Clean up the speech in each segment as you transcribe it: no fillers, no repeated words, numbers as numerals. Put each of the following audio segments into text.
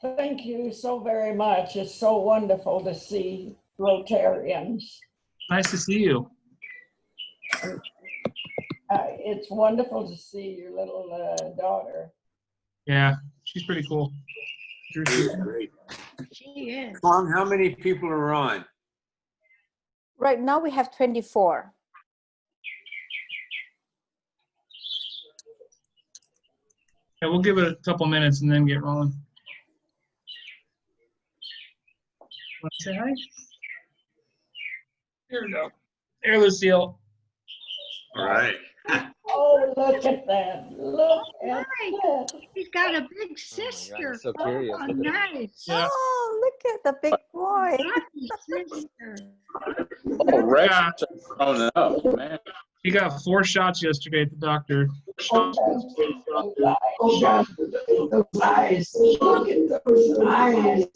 Thank you so very much. It's so wonderful to see Rotarians. Nice to see you. It's wonderful to see your little daughter. Yeah, she's pretty cool. She's great. She is. Tom, how many people are on? Right now we have 24. Yeah, we'll give it a couple minutes and then get rolling. Want to say hi? There we go. There, Lucille. All right. Oh, look at that. Look at that. He's got a big sister. I'm so curious. Oh, Look at it. nice. Yeah. Oh, look at the big boy. Lucky sister. Oh, Rex. Yeah. Oh, no, man. He got 4 shots yesterday at the doctor. Oh, God. Those eyes. Look at those eyes.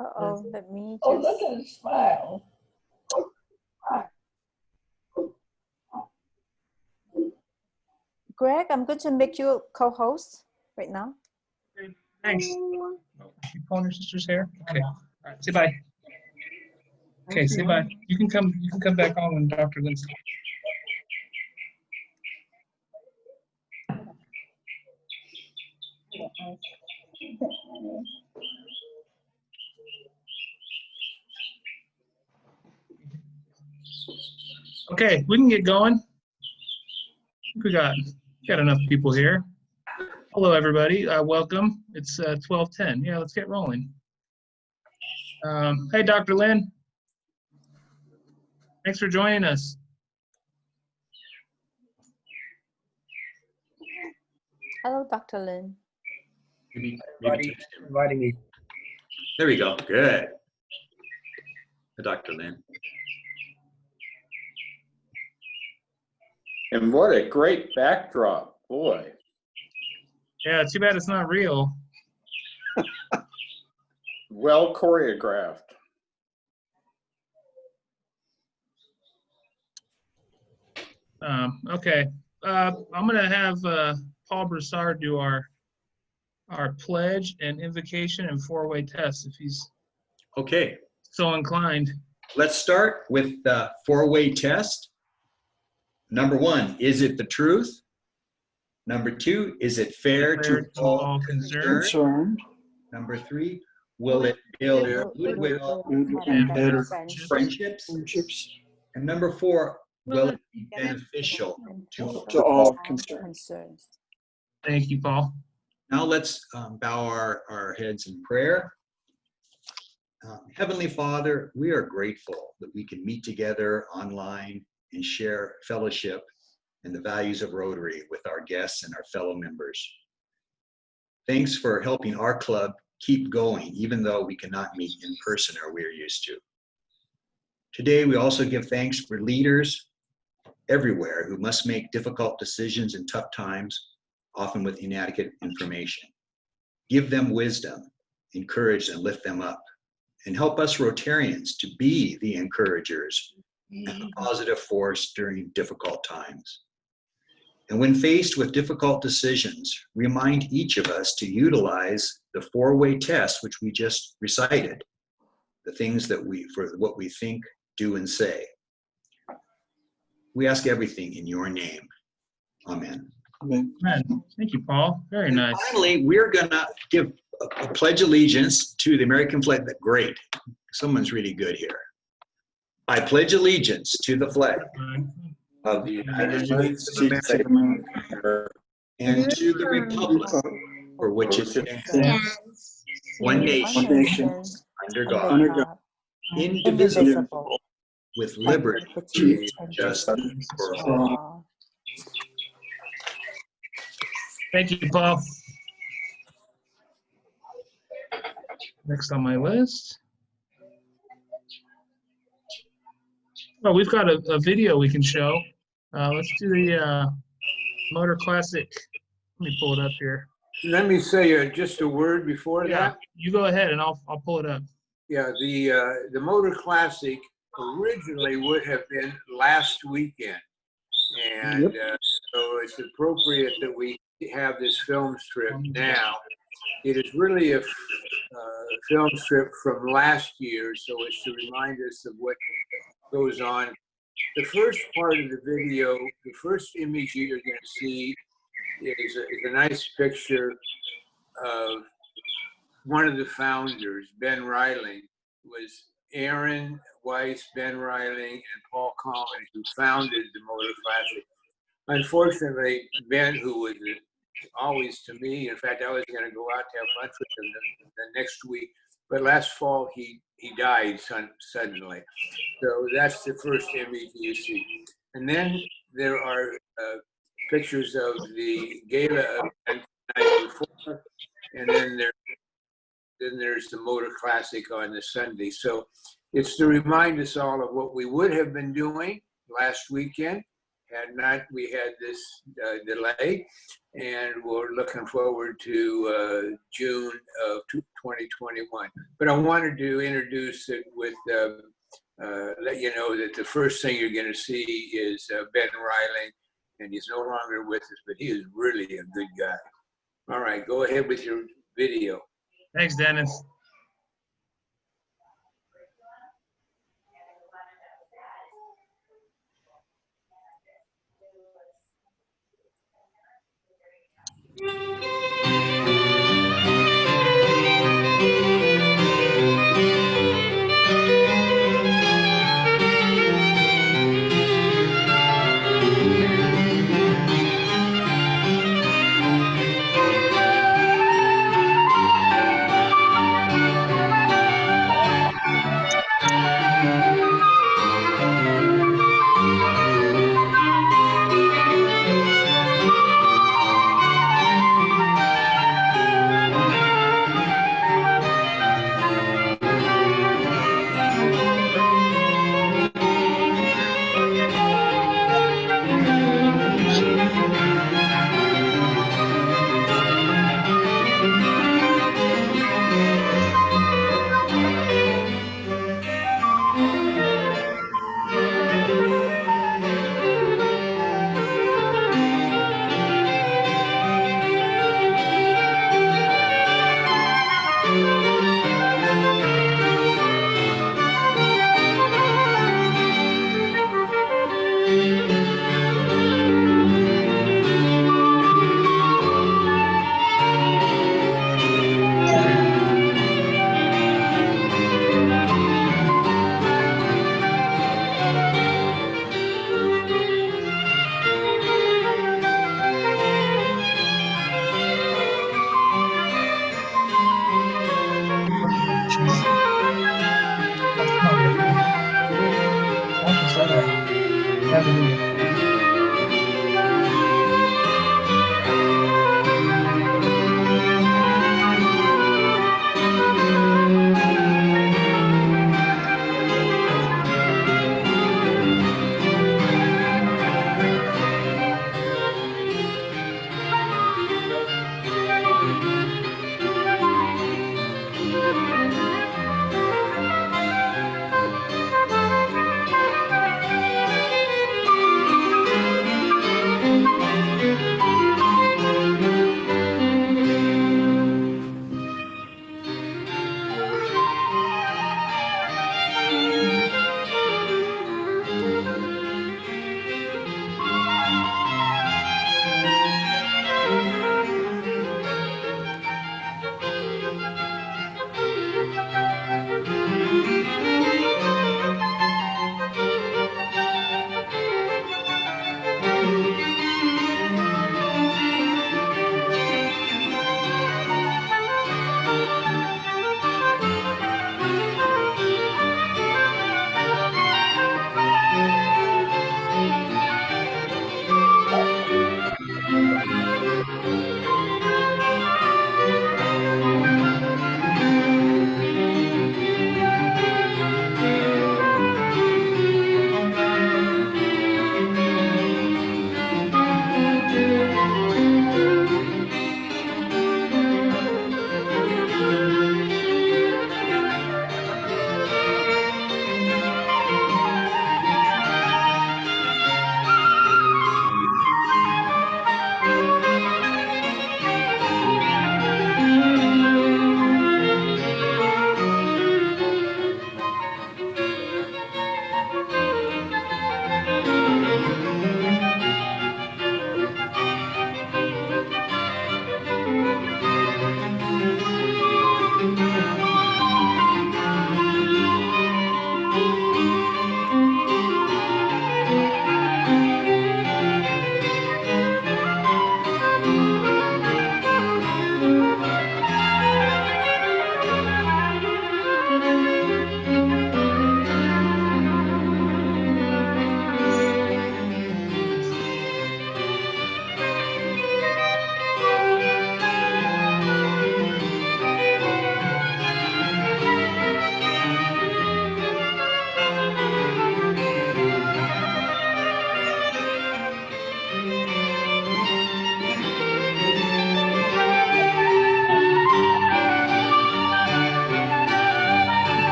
Uh-oh, let me Oh, look just... at his smile. Greg, I'm going to make you co-host right now. Thanks. Oh, you pulling your sister's hair? Okay. All right. Say bye. Okay, say bye. You can come back on when Dr. Lynn's. Okay, we can get going. I think we got enough people here. Hello, everybody. Welcome. It's 12:10. Yeah, let's get rolling. Hey, Dr. Lynn. Thanks for joining us. Hello, Dr. Lin. Inviting me. There we go. Good. Dr. Lynn. And what a great backdrop, boy. Yeah, too bad it's not real. Well choreographed. Okay. I'm going to have Paul Broussard do our pledge and invocation and 4-way test if he's Okay. so inclined. Let's start with the 4-way test. Number 1, is it the truth? Number 2, is it fair to all concerned? Number 3, will it build goodwill And better friendships. friendships? And number 4, will it be beneficial to all concerns. Thank you, Paul. Now let's bow our heads in prayer. Heavenly Father, we are grateful that we can meet together online and share fellowship and the values of Rotary with our guests and our fellow members. Thanks for helping our club keep going, even though we cannot meet in person or we're used to. Today, we also give thanks for leaders everywhere who must make difficult decisions in tough times, often with inadequate information. Give them wisdom, encourage and lift them up, and help us Rotarians to be the encouragers and the positive force during difficult times. And when faced with difficult decisions, remind each of us to utilize the 4-way test, which we just recited, the things that for what we think, do, and say. We ask everything in your name. Amen. Amen. Thank you, Paul. Very nice. Finally, we're gonna give a pledge allegiance to the American flag. Great, someone's really good here. I pledge allegiance to the flag Of the United States of America and to the republic for which it stands, one nation, under God, indivisible, with liberty and justice for all. Thank you, Paul. Next on my list. Oh, we've got a video we can show. Let's do the Motor Classic. Let me pull it up here. Let me say just a word before Yeah, that. you go ahead and I'll pull it up. Yeah, the Motor Classic originally would have been last weekend, and so so it's appropriate that we have this film strip now. It is really a film strip from last year, so it's to remind us of what goes on. The first part of the video, the first image you're going to see is a nice picture of one of the founders, Ben Reiling. Was Aaron Weiss, Ben Reiling, and Paul Collins, who founded the Motor Classic. Unfortunately, Ben, who was always to me, in fact, I was going to go out to have lunch with him the next week, but last fall he died suddenly. So that's the first image you see. And then there are pictures of the gala event the night before, and then there's the Motor Classic on the Sunday. So it's to remind us all of what we would have been doing last weekend had not we had this delay, and we're looking forward to June of 2021. But I wanted to introduce it with let you know that the first thing you're going to see is Ben Reiling, and he's no longer with us, but he is really a good guy. All right, go ahead with your video. Thanks, Dennis.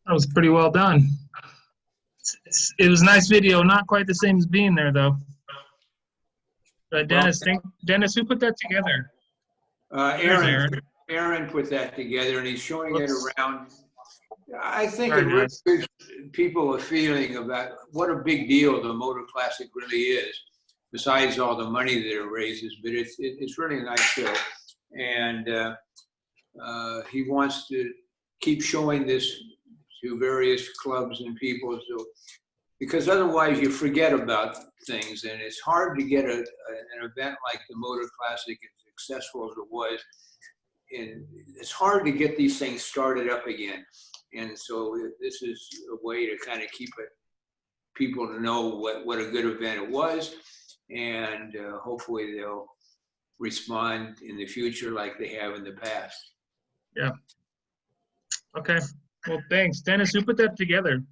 That was pretty well done. It was a nice video. Not quite the same as being there, though. Dennis, Dennis, who put that together? There's Aaron put that together, and he's showing it Whoops. around. I think Very it really nice. gives people a feeling about what a big deal the Motor Classic really is, besides all the money that it raises. But it's really a nice show, and he wants to keep showing this to various clubs and people, so because otherwise you forget about things, and it's hard to get an event like the Motor Classic as successful as it was. And it's hard to get these things started up again. And so this is a way to kind of keep it, people to know what a good event it was. And hopefully they'll respond in the future like they have in the past. Yeah. Okay. Well, thanks. Dennis, who put that together?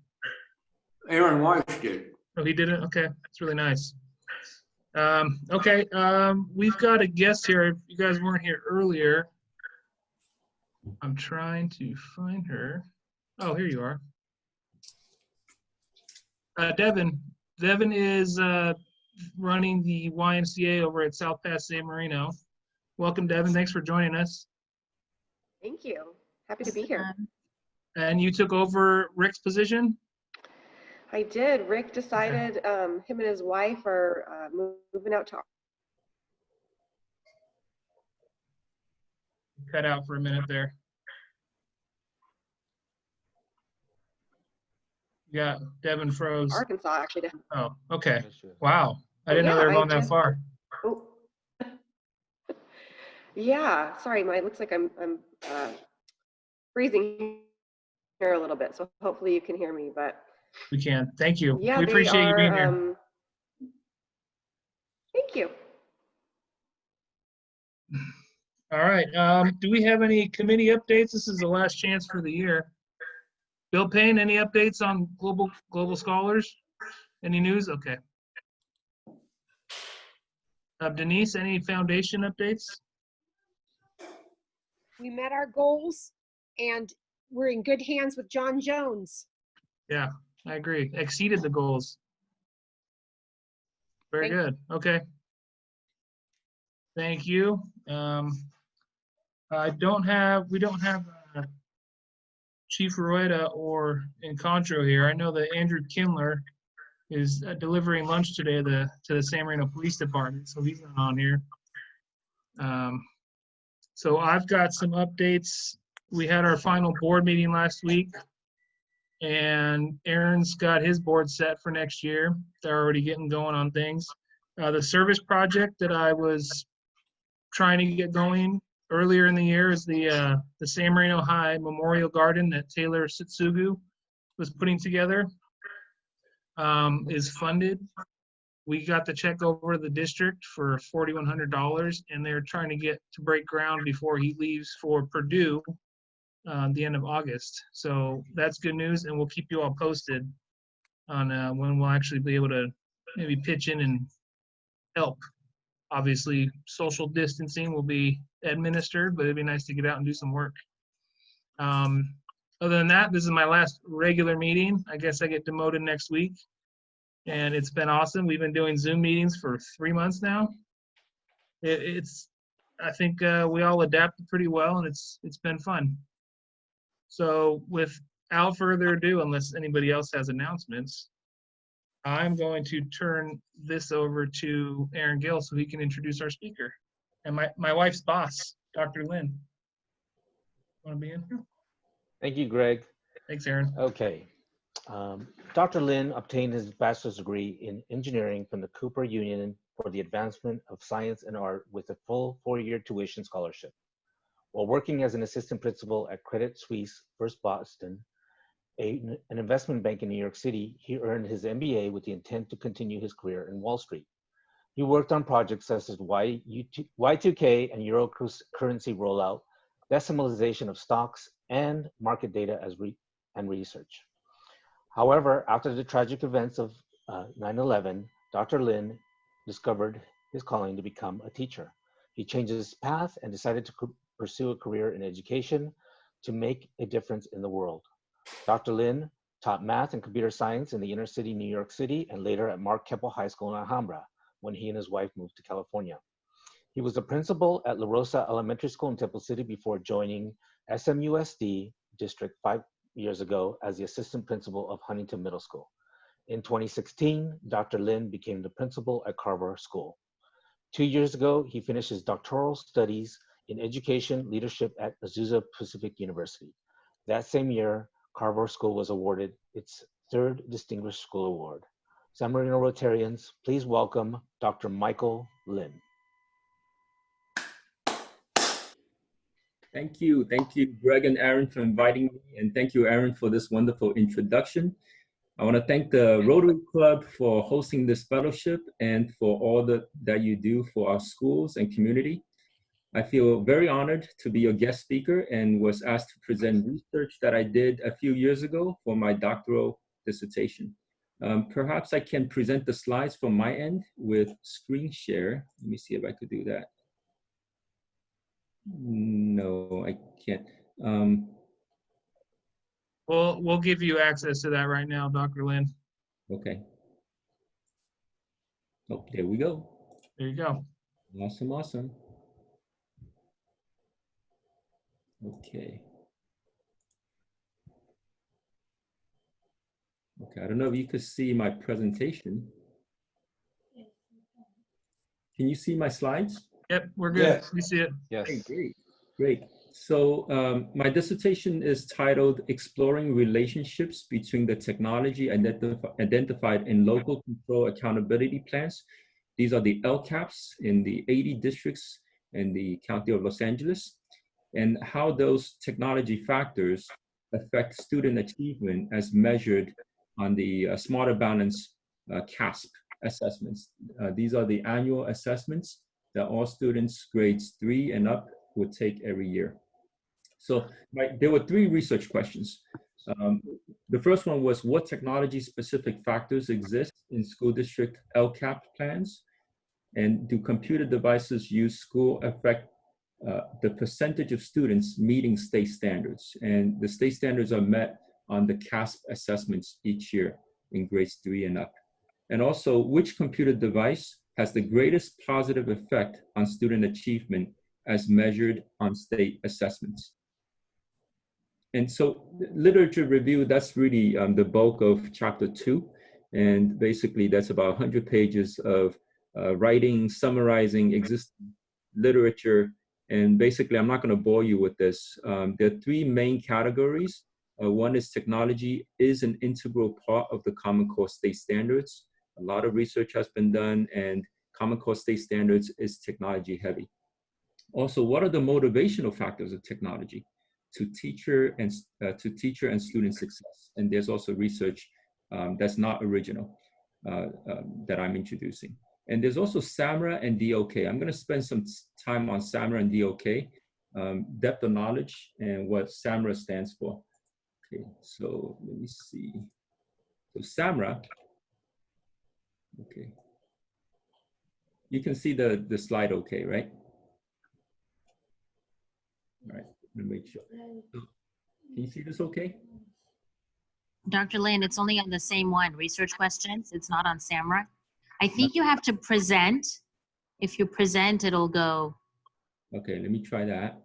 Aaron Walsh did. Oh, he did it? Okay. That's really nice. Okay. We've got a guest here. If you guys weren't here earlier, I'm trying to find her. Oh, here you are. Devin. Devin is running the YMCA over at South Pass San Marino. Welcome, Devin. Thanks for joining us. Thank you. Happy to be here. And you took over Rick's position? I did. Rick decided him and his wife are moving out to. Cut out for a minute there. Yeah, Devin froze. Arkansas, actually. Oh, okay. Wow. I didn't know they were going that far. Oh. Yeah, sorry, it looks like I'm freezing here a little bit, so hopefully you can hear me, but. We can. Thank you. Yeah, we appreciate you being here. Thank you. All right. Do we have any committee updates? This is the last chance for the year. Bill Payne, any updates on Global Scholars? Any news? Okay. Denise, any foundation updates? We met our goals and we're in good hands with John Jones. Yeah, I agree. Exceeded the goals. Very good. Okay. Thank you. We don't have Chief Rueda or Encontro here. I know that Andrew Kindler is delivering lunch today to the San Marino Police Department, so he's not on here. So I've got some updates. We had our final board meeting last week, and Aaron's got his board set for next year. They're already getting going on things. The service project that I was trying to get going earlier in the year is the San Marino High Memorial Garden that Taylor Sitsugu was putting together, is funded. We got the check over to the district for $4,100, and they're trying to get to break ground before he leaves for Purdue the end of August. So that's good news, and we'll keep you all posted on when we'll actually be able to maybe pitch in and help. Obviously, social distancing will be administered, but it'd be nice to get out and do some work. Other than that, this is my last regular meeting. I guess I get demoted next week, and it's been awesome. We've been doing Zoom meetings for 3 months now. I think we all adapted pretty well, and it's been fun. So without further ado, unless anybody else has announcements, I'm going to turn this over to Aaron Gill so he can introduce our speaker. And my wife's boss, Dr. Lynn. Want to be in here? Thank you, Greg. Thanks, Aaron. Okay. Dr. Lynn obtained his bachelor's degree in engineering from the Cooper Union for the advancement of science and art with a full 4-year tuition scholarship. While working as an assistant principal at Credit Suisse First Boston, an investment bank in New York City, he earned his MBA with the intent to continue his career in Wall Street. He worked on projects such as Y2K and Euro currency rollout, decimalization of stocks, and market data and research. However, after the tragic events of 9/11, Dr. Lynn discovered his calling to become a teacher. He changed his path and decided to pursue a career in education to make a difference in the world. Dr. Lin taught math and computer science in the inner city, New York City, and later at Mark Keppel High School in Alhambra when he and his wife moved to California. He was the principal at La Rosa Elementary School in Temple City before joining SMUSD District 5 years ago as the assistant principal of Huntington Middle School. In 2016, Dr. Lin became the principal at Carver School. 2 years ago, he finished his doctoral studies in education leadership at Azusa Pacific University. That same year, Carver School was awarded its third Distinguished School Award. San Marino Rotarians, please welcome Dr. Michael Lin. Thank you, Greg and Aaron, for inviting me, and thank you, Aaron, for this wonderful introduction. I want to thank the Rotary Club for hosting this fellowship and for all that you do for our schools and community. I feel very honored to be your guest speaker and was asked to present research that I did a few years ago for my doctoral dissertation. Perhaps I can present the slides from my end with screen share. Let me see if I could do that. No, I can't. We'll give you access to that right now, Dr. Lin. Okay. Oh, there we go. There you go. Awesome, awesome. Okay. Okay, I don't know if you could see my presentation. Can you see my slides? Yep, we're good. Yes. We see it. Yes. Okay, great, great. So my dissertation is titled Exploring Relationships Between the Technology Identified in Local Control Accountability Plans. These are the LCAPs in the 80 districts in the County of Los Angeles, and how those technology factors affect student achievement as measured on the Smarter Balance CASP assessments. These are the annual assessments that all students grades 3 and up would take every year. So there were 3 research questions. The first one was, what technology-specific factors exist in school district LCAP plans? And do computer devices used school affect the percentage of students meeting state standards? And the state standards are met on the CASP assessments each year in grades 3 and up. And also, which computer device has the greatest positive effect on student achievement as measured on state assessments? And so literature review, that's really the bulk of chapter 2. And basically that's about 100 pages of writing, summarizing existing literature. And basically, I'm not going to bore you with this. There are 3 main categories. One is technology is an integral part of the Common Core state standards. A lot of research has been done, and Common Core state standards is technology heavy. Also, what are the motivational factors of technology to teacher and student success? And there's also research that's not original that I'm introducing. And there's also SAMRA and DOK. I'm going to spend some time on SAMRA and DOK, depth of knowledge, and what SAMRA stands for. Okay, so let me see. So SAMRA, okay. You can see the slide okay, right? All right, let me make sure. So, can you see this okay? Dr. Lin, it's only on the same one, research questions. It's not on SAMRA. I think you have to present. If you present, it'll go. Okay, let me try that.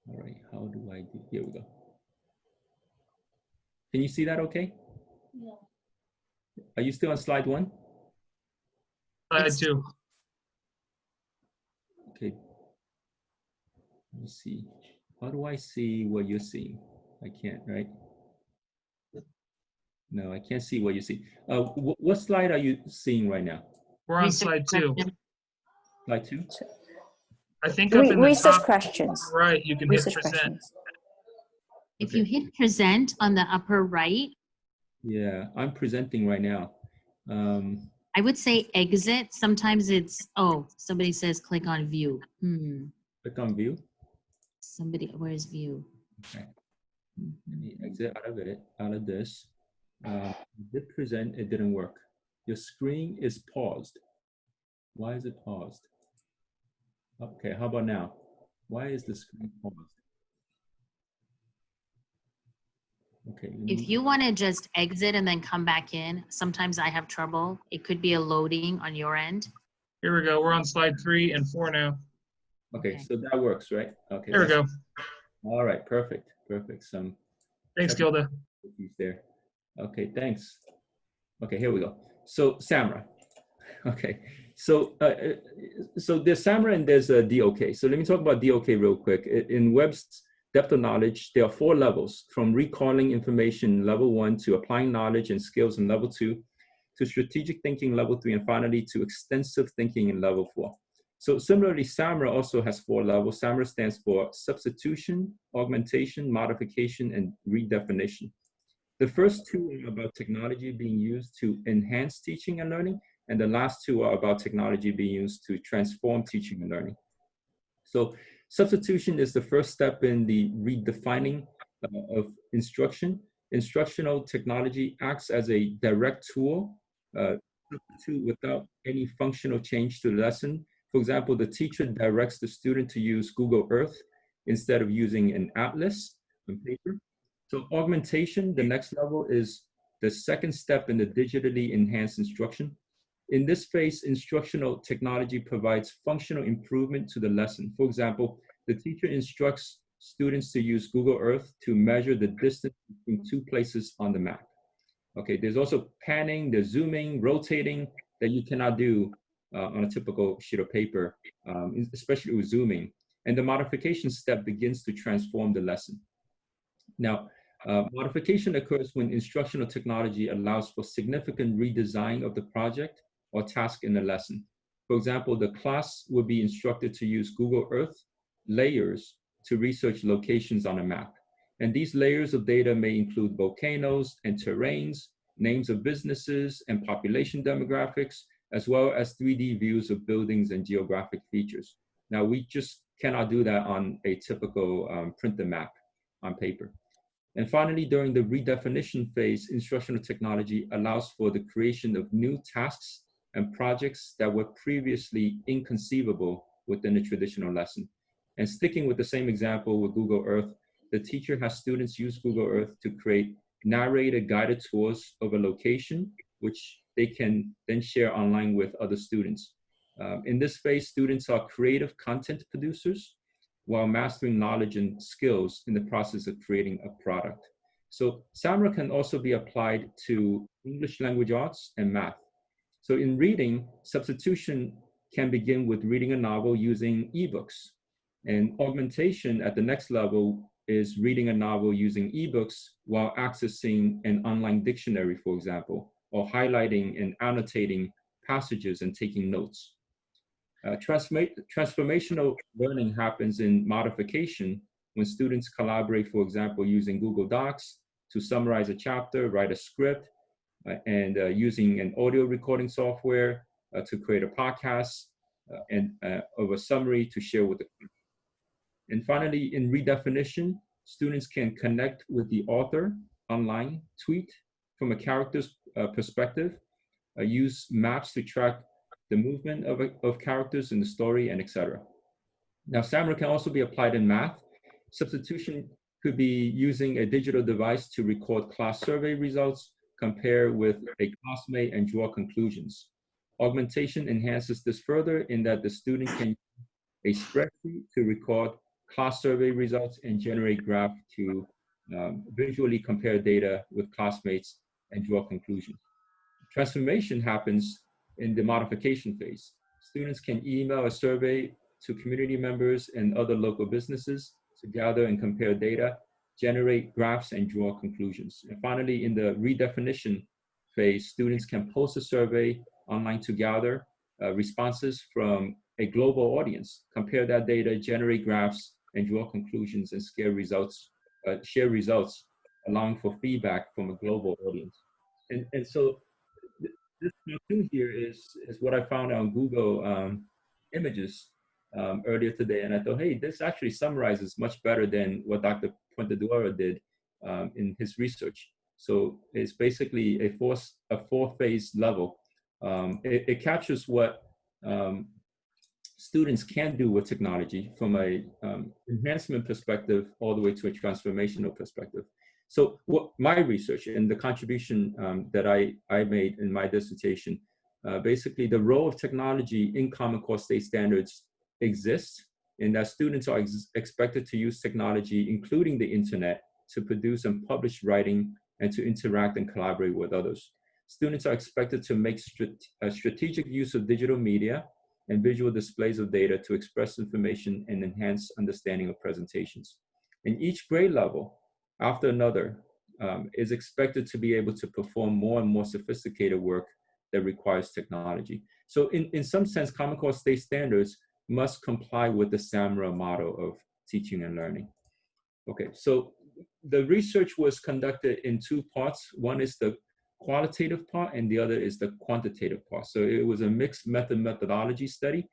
All right, how do I do? Here we go. Can you see that okay? Yeah. Are you still on slide 1? Slide 2. Okay. Let me see. How do I see what you're seeing? I can't, right? No, I can't see what you see. What slide are you seeing right now? We're on slide 2. Slide 2? I think up in the Research top questions. right, you can Research hit present. questions. If you hit present on the upper right, Yeah, I'm presenting right now. I would say exit. Sometimes it's, oh, somebody says click on view. Click on view. Somebody, where's view? Okay. Let me exit out of it, out of this. Did present, it didn't work. Your screen is paused. Why is it paused? Okay, how about now? Why is the screen paused? Okay. If you want to just exit and then come back in, sometimes I have trouble. It could be a loading on your end. Here we go. We're on slide 3 and 4 now. Okay, so that works, right? Okay. There we go. All right, perfect, perfect. Some Thanks, Gilda. there. Okay, thanks. Okay, here we go. So Samra. Okay, so there's Samra and there's a DOK. So let me talk about DOK real quick. In Webb's depth of knowledge, there are 4 levels, from recalling information level 1 to applying knowledge and skills in level 2, to strategic thinking level 3, and finally to extensive thinking in level 4. So similarly, SAMRA also has 4 levels. SAMRA stands for substitution, augmentation, modification, and redefinition. The first 2 are about technology being used to enhance teaching and learning, and the last 2 are about technology being used to transform teaching and learning. So substitution is the first step in the redefining of instruction. Instructional technology acts as a direct tool without any functional change to the lesson. For example, the teacher directs the student to use Google Earth instead of using an atlas on paper. So augmentation, the next level, is the second step in the digitally enhanced instruction. In this phase, instructional technology provides functional improvement to the lesson. For example, the teacher instructs students to use Google Earth to measure the distance between 2 places on the map. Okay, there's also panning, there's zooming, rotating that you cannot do on a typical sheet of paper, especially with zooming. And the modification step begins to transform the lesson. Now, modification occurs when instructional technology allows for significant redesign of the project or task in the lesson. For example, the class would be instructed to use Google Earth layers to research locations on a map. And these layers of data may include volcanoes and terrains, names of businesses and population demographics, as well as 3D views of buildings and geographic features. Now, we just cannot do that on a typical printed map on paper. And finally, during the redefinition phase, instructional technology allows for the creation of new tasks and projects that were previously inconceivable within a traditional lesson. And sticking with the same example with Google Earth, the teacher has students use Google Earth to create narrated guided tours of a location, which they can then share online with other students. In this phase, students are creative content producers while mastering knowledge and skills in the process of creating a product. So SAMRA can also be applied to English language arts and math. So in reading, substitution can begin with reading a novel using ebooks. And augmentation at the next level is reading a novel using ebooks while accessing an online dictionary, for example, or highlighting and annotating passages and taking notes. Transformational learning happens in modification when students collaborate, for example, using Google Docs to summarize a chapter, write a script, and using an audio recording software to create a podcast and of a summary to share with the group. And finally, in redefinition, students can connect with the author online, tweet from a character's perspective, use maps to track the movement of characters in the story, and etc. Now, SAMRA can also be applied in math. Substitution could be using a digital device to record class survey results, compare with a classmate, and draw conclusions. Augmentation enhances this further in that the student can use a spreadsheet to record class survey results and generate graph to visually compare data with classmates and draw conclusions. Transformation happens in the modification phase. Students can email a survey to community members and other local businesses to gather and compare data, generate graphs, and draw conclusions. And finally, in the redefinition phase, students can post a survey online to gather responses from a global audience, compare that data, generate graphs, and draw conclusions and share results, allowing for feedback from a global audience. And so this cartoon here is what I found on Google Images earlier today, and I thought, hey, this actually summarizes much better than what Dr. Puentedura did in his research. So it's basically a four-phase level. It captures what students can do with technology from a enhancement perspective all the way to a transformational perspective. So what my research and the contribution that I made in my dissertation, basically the role of technology in Common Core state standards exists, and that students are expected to use technology, including the internet, to produce and publish writing and to interact and collaborate with others. Students are expected to make strategic use of digital media and visual displays of data to express information and enhance understanding of presentations. And each grade level, after another, is expected to be able to perform more and more sophisticated work that requires technology. So in some sense, Common Core state standards must comply with the SAMRA model of teaching and learning. Okay, so the research was conducted in two parts. One is the qualitative part and the other is the quantitative part. So it was a mixed methodology study.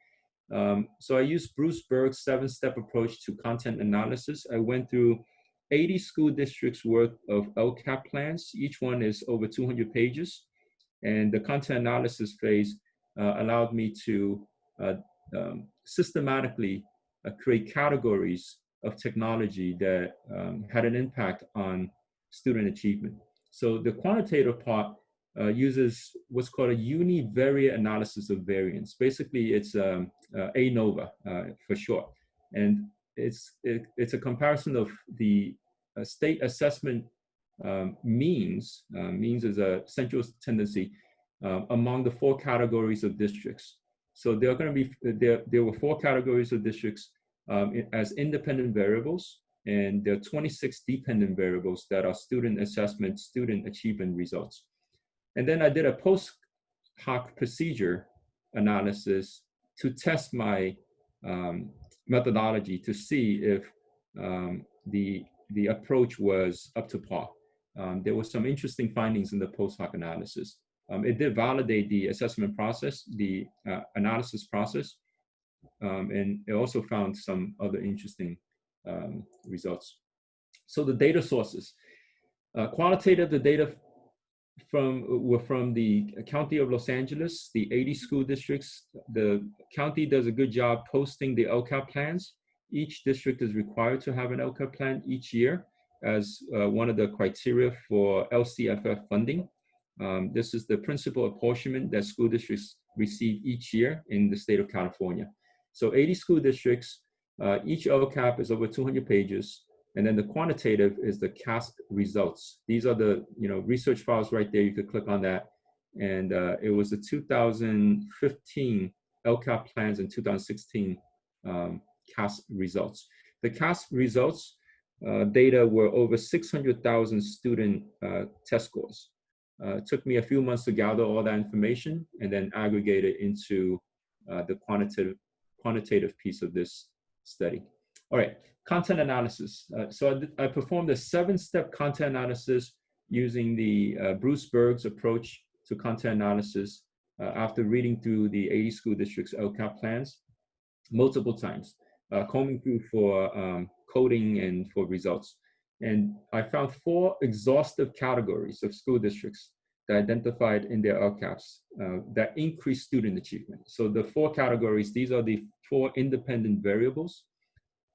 So I used Bruce Berg's 7-step approach to content analysis. I went through 80 school districts worth of LCAP plans. Each one is over 200 pages. And the content analysis phase allowed me to systematically create categories of technology that had an impact on student achievement. So the quantitative part uses what's called a univariate analysis of variance. Basically, it's ANOVA for short. And it's a comparison of the state assessment means. Means is a central tendency among the 4 categories of districts. So there are going to be, there were 4 categories of districts as independent variables, and there are 26 dependent variables that are student assessment, student achievement results. And then I did a post hoc procedure analysis to test my methodology to see if the approach was up to par. There were some interesting findings in the post hoc analysis. It did validate the assessment process, the analysis process, and it also found some other interesting results. So the data sources. Qualitative, the data were from the County of Los Angeles, the 80 school districts. The county does a good job posting the LCAP plans. Each district is required to have an LCAP plan each year as one of the criteria for LCFF funding. This is the principal apportionment that school districts receive each year in the state of California. So 80 school districts, each LCAP is over 200 pages. And then the quantitative is the CASP results. These are the research files right there. You could click on that. And it was the 2015 LCAP plans and 2016 CASP results. The CASP results data were over 600,000 student test scores. It took me a few months to gather all that information and then aggregate it into the quantitative piece of this study. All right, content analysis. So I performed a 7-step content analysis using the Bruce Berg's approach to content analysis after reading through the 80 school districts LCAP plans multiple times, combing through for coding and for results. And I found 4 exhaustive categories of school districts that identified in their LCAPs that increased student achievement. So the 4 categories, these are the 4 independent variables.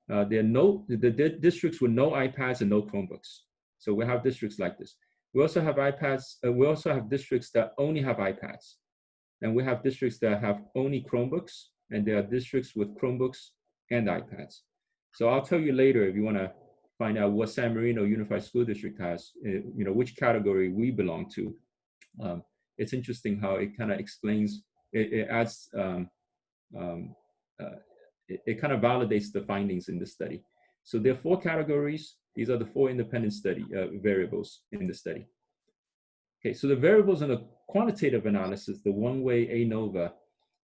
There are the districts with no iPads and no Chromebooks. So we have districts like this. We also have iPads. We also have districts that only have iPads. And we have districts that have only Chromebooks. And there are districts with Chromebooks and iPads. So I'll tell you later if you want to find out what San Marino Unified School District has, which category we belong to. It's interesting how it kind of explains, it adds, it kind of validates the findings in the study. So there are 4 categories. These are the 4 independent study variables in the study. Okay, so the variables in the quantitative analysis, the one-way ANOVA,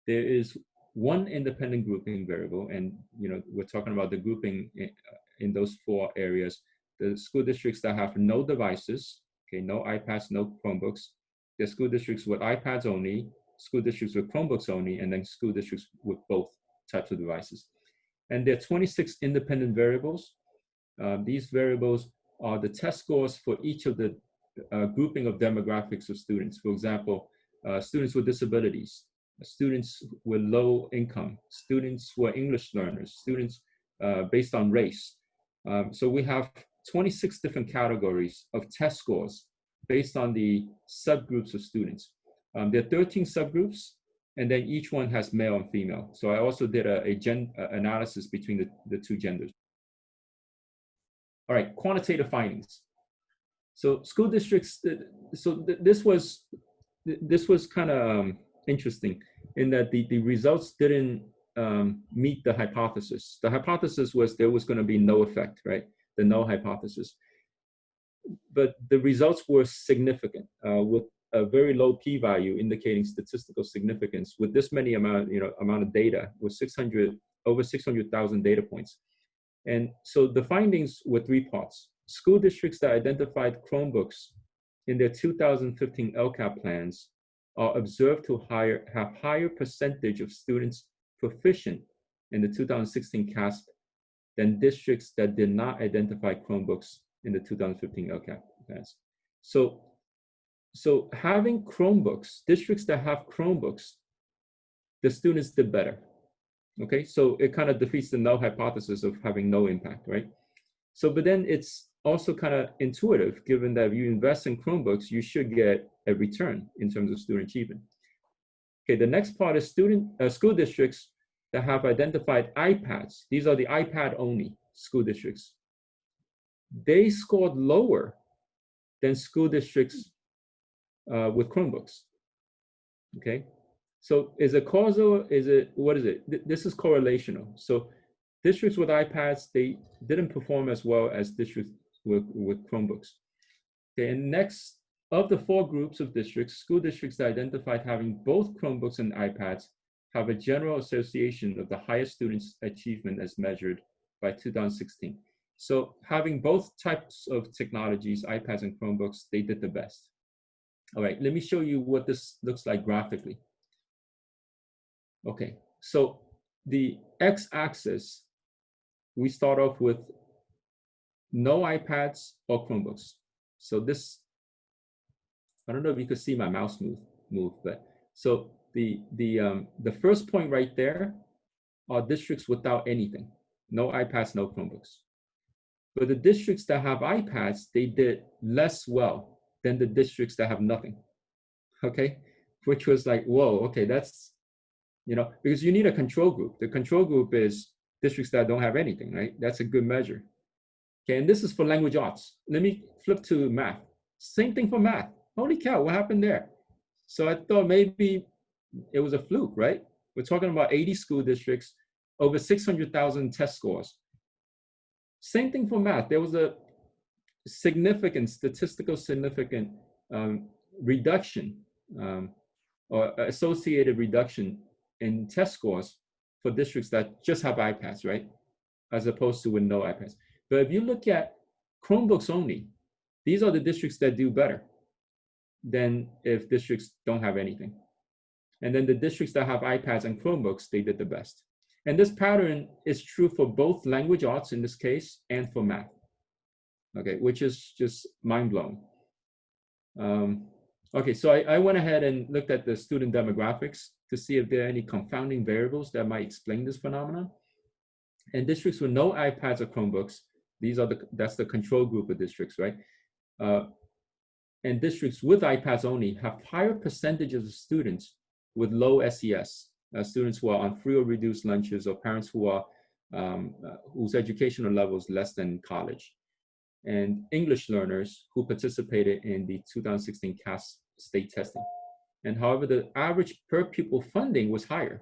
there is one independent grouping variable, and we're talking about the grouping in those 4 areas. The school districts that have no devices, okay, no iPads, no Chromebooks. There are school districts with iPads only, school districts with Chromebooks only, and then school districts with both types of devices. And there are 26 independent variables. These variables are the test scores for each of the grouping of demographics of students. For example, students with disabilities, students with low income, students who are English learners, students based on race. So we have 26 different categories of test scores based on the subgroups of students. There are 13 subgroups, and then each one has male and female. So I also did a analysis between the two genders. All right, quantitative findings. So school districts, this was kind of interesting in that the results didn't meet the hypothesis. The hypothesis was there was going to be no effect, right? The null hypothesis. But the results were significant with a very low p-value indicating statistical significance with this many amount of data with over 600,000 data points. And so the findings were three parts. School districts that identified Chromebooks in their 2015 LCAP plans are observed to have higher percentage of students proficient in the 2016 CASP than districts that did not identify Chromebooks in the 2015 LCAP plans. So having Chromebooks, districts that have Chromebooks, the students did better. Okay, so it kind of defeats the null hypothesis of having no impact, right? So, but then it's also kind of intuitive, given that if you invest in Chromebooks, you should get a return in terms of student achievement. Okay, the next part is school districts that have identified iPads. These are the iPad-only school districts. They scored lower than school districts with Chromebooks. Okay, so is it causal? What is it? This is correlational. So districts with iPads, they didn't perform as well as districts with Chromebooks. Okay, and next, of the four groups of districts, school districts that identified having both Chromebooks and iPads have a general association of the highest students' achievement as measured by 2016. So having both types of technologies, iPads and Chromebooks, they did the best. All right, let me show you what this looks like graphically. Okay, so the x-axis, we start off with no iPads or Chromebooks. So this, I don't know if you could see my mouse move, but so the first point right there are districts without anything, no iPads, no Chromebooks. But the districts that have iPads, they did less well than the districts that have nothing, okay? Which was like, whoa, okay, that's, because you need a control group. The control group is districts that don't have anything, right? That's a good measure. Okay, and this is for language arts. Let me flip to math. Same thing for math. Holy cow, what happened there? So I thought maybe it was a fluke, right? We're talking about 80 school districts, over 600,000 test scores. Same thing for math. There was a statistical significant reduction or associated reduction in test scores for districts that just have iPads, right? As opposed to with no iPads. But if you look at Chromebooks only, these are the districts that do better than if districts don't have anything. And then the districts that have iPads and Chromebooks, they did the best. And this pattern is true for both language arts in this case and for math, okay, which is just mind-blowing. Okay, so I went ahead and looked at the student demographics to see if there are any confounding variables that might explain this phenomenon. And districts with no iPads or Chromebooks, that's the control group of districts, right? And districts with iPads only have higher percentages of students with low SES, students who are on free or reduced lunches, or parents who are whose educational level is less than college, and English learners who participated in the 2016 CAS state testing. And however, the average per pupil funding was higher.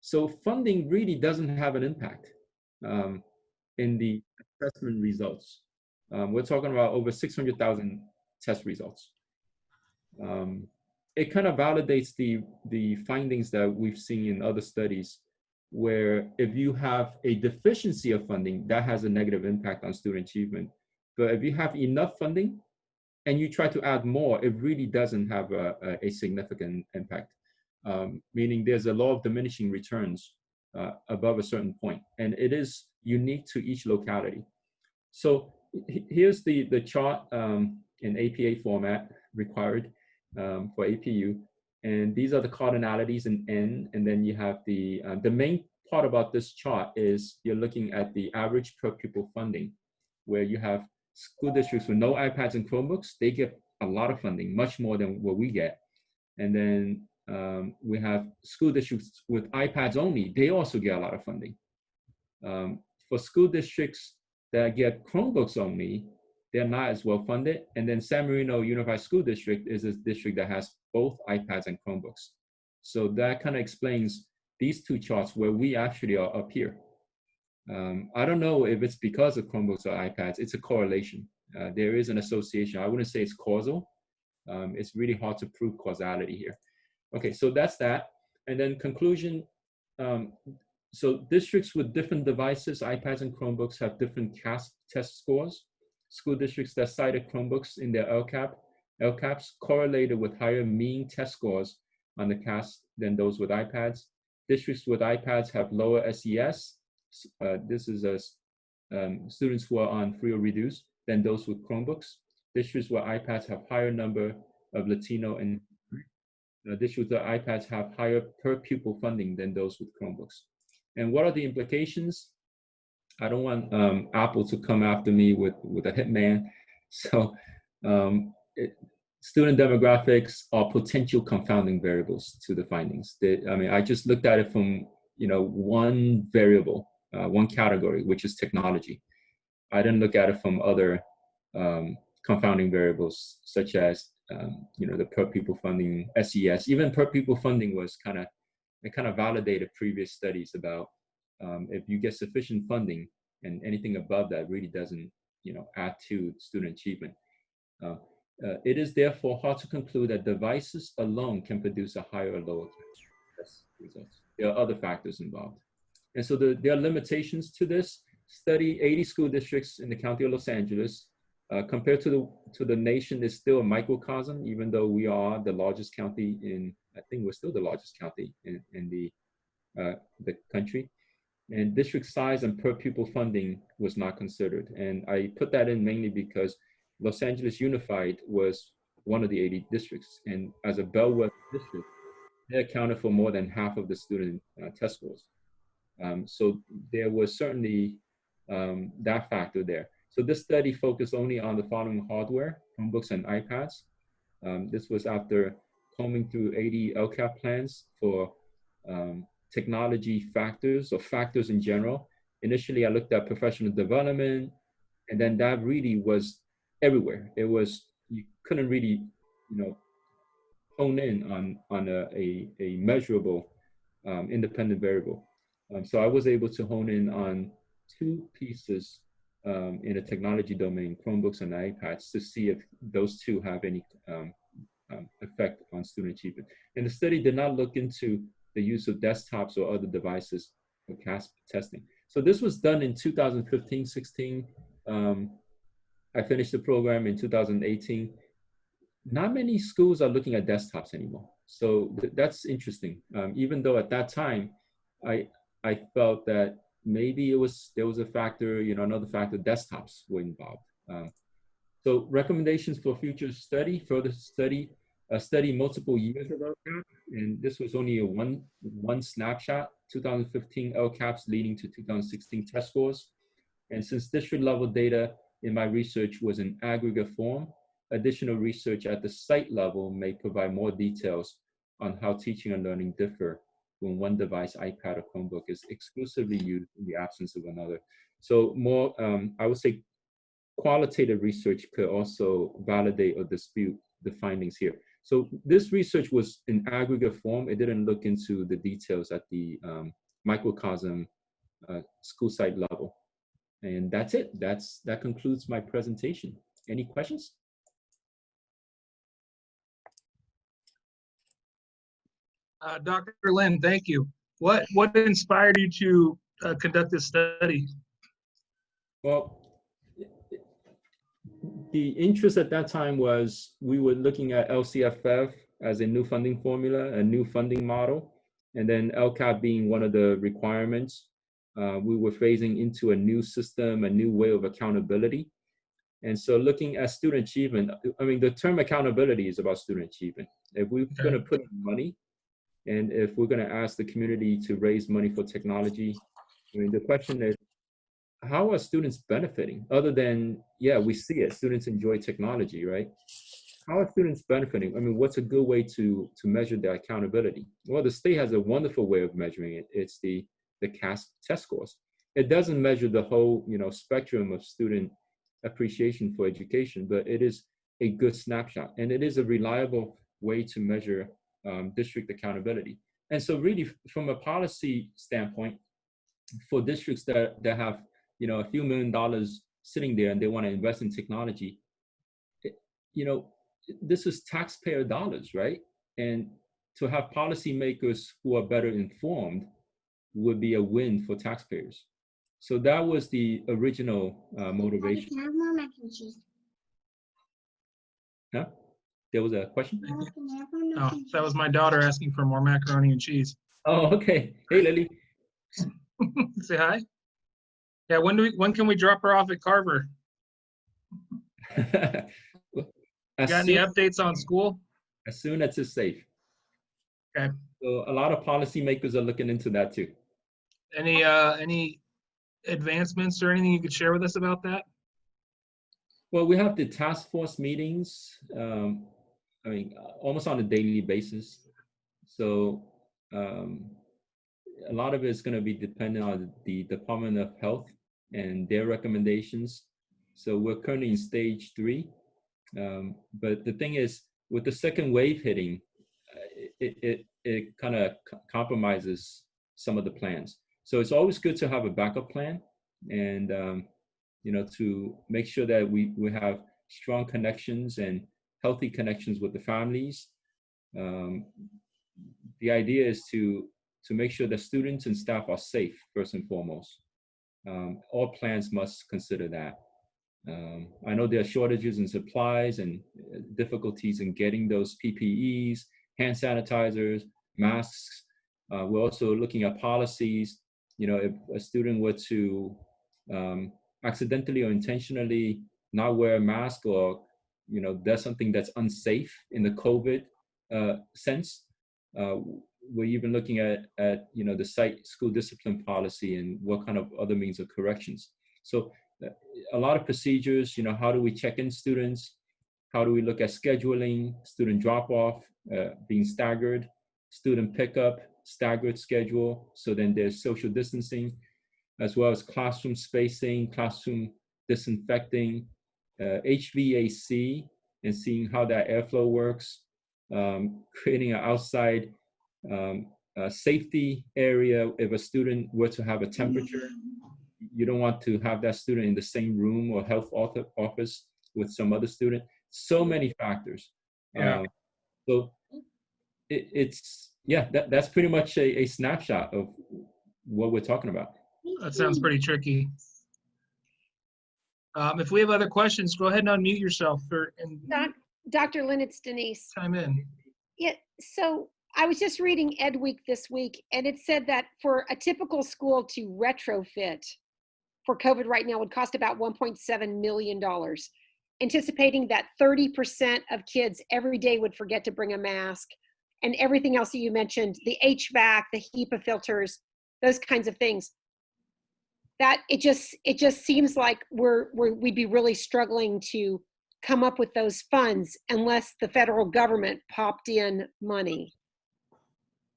So funding really doesn't have an impact in the assessment results. We're talking about over 600,000 test results. It kind of validates the findings that we've seen in other studies, where if you have a deficiency of funding, that has a negative impact on student achievement. But if you have enough funding and you try to add more, it really doesn't have a significant impact, meaning there's a law of diminishing returns above a certain point, and it is unique to each locality. So here's the chart in APA format required for APU, and these are the cardinalities in N, and then you have the main part about this chart is you're looking at the average per pupil funding, where you have school districts with no iPads and Chromebooks, they get a lot of funding, much more than what we get. And then we have school districts with iPads only, they also get a lot of funding. For school districts that get Chromebooks only, they're not as well funded. And then San Marino Unified School District is a district that has both iPads and Chromebooks. So that kind of explains these two charts where we actually are up here. I don't know if it's because of Chromebooks or iPads, it's a correlation. There is an association. I wouldn't say it's causal. It's really hard to prove causality here. Okay, so that's that. And then conclusion, so districts with different devices, iPads and Chromebooks, have different CASP test scores. School districts that cited Chromebooks in their LCAPs correlated with higher mean test scores on the CASP than those with iPads. Districts with iPads have lower SES. This is students who are on free or reduced than those with Chromebooks. Districts where iPads have higher number of Latino and districts where iPads have higher per pupil funding than those with Chromebooks. And what are the implications? I don't want Apple to come after me with a hitman. So student demographics are potential confounding variables to the findings. I mean, I just looked at it from one variable, one category, which is technology. I didn't look at it from other confounding variables, such as the per pupil funding, SES. Even per pupil funding was kind of validated previous studies about if you get sufficient funding and anything above that really doesn't add to student achievement. It is therefore hard to conclude that devices alone can produce a higher or lower test results. There are other factors involved. And so there are limitations to this. Study 80 school districts in the county of Los Angeles. Compared to the nation, is still a microcosm, even though we are the largest county I think we're still the largest county in the country. And district size and per pupil funding was not considered. And I put that in mainly because Los Angeles Unified was one of the 80 districts. And as a bellwether district, they accounted for more than half of the student test scores. So there was certainly that factor there. So this study focused only on the following hardware: Chromebooks and iPads. This was after combing through 80 LCAP plans for technology factors or factors in general. Initially, I looked at professional development, and then that really was everywhere. It was, you couldn't really, hone in on a measurable independent variable. So I was able to hone in on two pieces in the technology domain, Chromebooks and iPads, to see if those two have any effect on student achievement. And the study did not look into the use of desktops or other devices for CASP testing. So this was done in 2015-16. I finished the program in 2018. Not many schools are looking at desktops anymore. So that's interesting. Even though at that time, I felt that maybe there was a factor, another factor, desktops were involved. So recommendations for future study, further study, study multiple years of LCAP, and this was only a one snapshot, 2015 LCAPs leading to 2016 test scores. And since district level data in my research was in aggregate form, additional research at the site level may provide more details on how teaching and learning differ when one device, iPad or Chromebook, is exclusively used in the absence of another. So more, I would say, qualitative research could also validate or dispute the findings here. So this research was in aggregate form. It didn't look into the details at the microcosm school site level. And that's it. That concludes my presentation. Any questions? Dr. Lin, thank you. What inspired you to conduct this study? Well, the interest at that time was we were looking at LCFF as a new funding formula, a new funding model, and then LCAP being one of the requirements. We were phasing into a new system, a new way of accountability. And so looking at student achievement, I mean, the term accountability is about student achievement. If we're going to put in money, and if we're going to ask the community to raise money for technology, I mean, the question is, how are students benefiting other than, yeah, we see it, students enjoy technology, right? How are students benefiting? I mean, what's a good way to measure their accountability? Well, the state has a wonderful way of measuring it. It's the CAS test scores. It doesn't measure the whole, spectrum of student appreciation for education, but it is a good snapshot, and it is a reliable way to measure district accountability. And so really, from a policy standpoint, for districts that have, a few $1 million sitting there and they want to invest in technology, this is taxpayer dollars, right? And to have policymakers who are better informed would be a win for taxpayers. So that was the original motivation. Can I have more mac and cheese? Huh? There was a question? Can I have more mac Oh, and cheese? that was my daughter asking for more macaroni and cheese. Oh, okay. Hey, Lily. Say hi. Yeah, when can we drop her off at Carver? Got any updates on school? As soon as it's safe. Okay. So a lot of policymakers are looking into that too. Any advancements or anything you could share with us about that? Well, we have the task force meetings, almost on a daily basis. So a lot of it is going to be dependent on the Department of Health and their recommendations. So we're currently in stage 3. But the thing is, with the second wave hitting, it kind of compromises some of the plans. So it's always good to have a backup plan, and to make sure that we have strong connections and healthy connections with the families. The idea is to make sure that students and staff are safe first and foremost. All plans must consider that. I know there are shortages in supplies and difficulties in getting those PPEs, hand sanitizers, masks. We're also looking at policies. If a student were to accidentally or intentionally not wear a mask, or does something that's unsafe in the COVID sense, we're even looking at the site school discipline policy and what kind of other means of corrections. So a lot of procedures, how do we check in students? How do we look at scheduling, student drop-off, being staggered, student pickup, staggered schedule, so then there's social distancing, as well as classroom spacing, classroom disinfecting, HVAC, and seeing how that airflow works, creating an outside safety area. If a student were to have a temperature, you don't want to have that student in the same room or health office with some other student. So many factors. Yeah. So that's pretty much a snapshot of what we're talking about. That sounds pretty tricky. If we have other questions, go ahead and unmute yourself and Dr. Lynn, it's Denise. chime in. Yeah, so I was just reading Ed Week this week, and it said that for a typical school to retrofit for COVID right now would cost about $1.7 million, anticipating that 30% of kids every day would forget to bring a mask, and everything else that you mentioned, the HVAC, the HEPA filters, those kinds of things. That it just seems like we'd be really struggling to come up with those funds unless the federal government popped in money.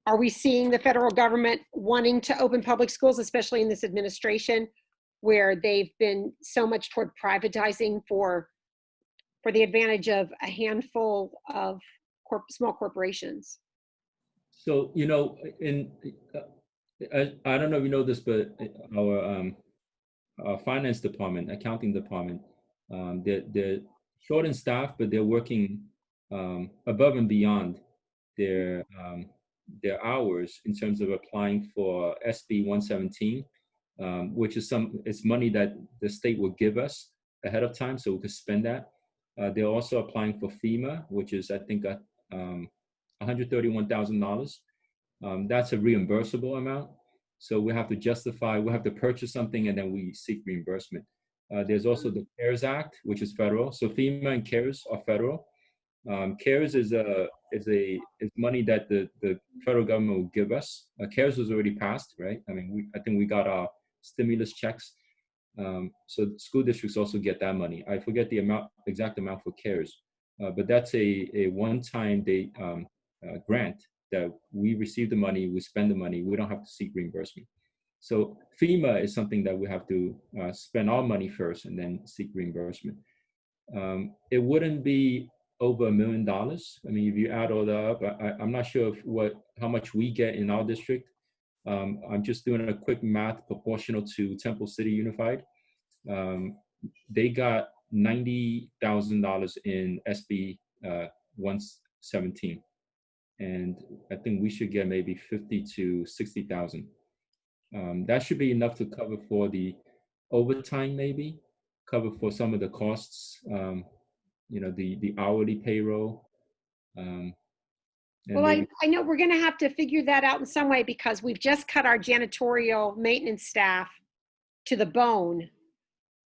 Are we seeing the federal government wanting to open public schools, especially in this administration, where they've been so much toward privatizing for the advantage of a handful of small corporations? So, I don't know if you know this, but our finance department, accounting department, they're short in staff, but they're working above and beyond their hours in terms of applying for SB 117, which is it's money that the state will give us ahead of time so we could spend that. They're also applying for FEMA, which is, I think, $131,000. That's a reimbursable amount. So we have to purchase something and then we seek reimbursement. There's also the CARES Act, which is federal. So FEMA and CARES are federal. CARES is money that the federal government will give us. CARES was already passed, right? I mean, I think we got our stimulus checks. So school districts also get that money. I forget the exact amount for CARES, but that's a one-time grant that we receive the money, we spend the money, we don't have to seek reimbursement. So FEMA is something that we have to spend our money first and then seek reimbursement. It wouldn't be over $1 million. I mean, if you add all that up, I'm not sure how much we get in our district. I'm just doing a quick math proportional to Temple City Unified. They got $90,000 in SB 117, and I think we should get maybe 50 to 60,000. That should be enough to cover for the overtime, maybe cover for some of the costs. The hourly payroll. Well, I know we're going to have to figure that out in some way because we've just cut our janitorial maintenance staff to the bone.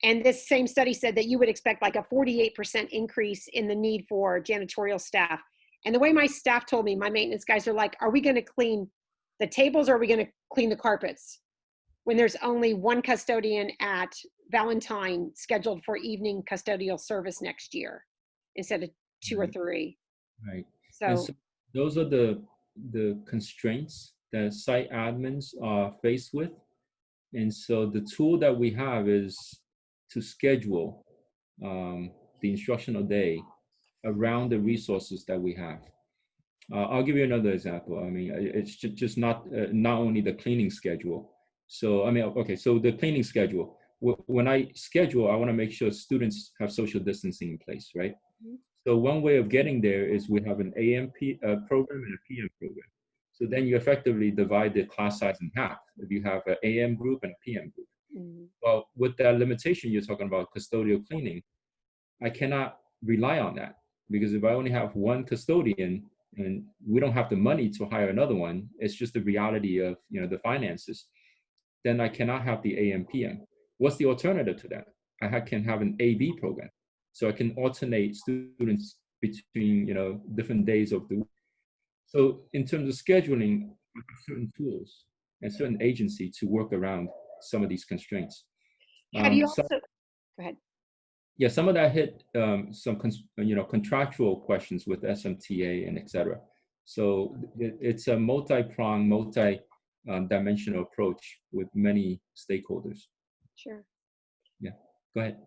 And this same study said that you would expect like a 48% increase in the need for janitorial staff. And the way my staff told me, my maintenance guys are like, are we going to clean the tables or are we going to clean the carpets? When there's only one custodian at Valentine scheduled for evening custodial service next year instead of 2 or 3. Right. So those are the constraints that site admins are faced with. And so the tool that we have is to schedule the instructional day around the resources that we have. I'll give you another example. I mean, it's just not only the cleaning schedule. So, I mean, okay, so the cleaning schedule, when I schedule, I want to make sure students have social distancing in place, right? Mm-hmm. So one way of getting there is we have an AM program and a PM program. So then you effectively divide the class size in half if you have an AM group and a PM group. Mm-hmm. Well, with that limitation you're talking about custodial cleaning, I cannot rely on that because if I only have one custodian and we don't have the money to hire another one, it's just the reality of the finances, then I cannot have the AM PM. What's the alternative to that? I can have an AB program. So I can alternate students between different days of the week. So in terms of scheduling, I have certain tools and certain agency to work around some of these constraints. Have you also, go ahead. Yeah, some of that hit some contractual questions with SMTA and et cetera. So it's a multi-pronged, multi-dimensional approach with many stakeholders. Sure. Yeah, go ahead.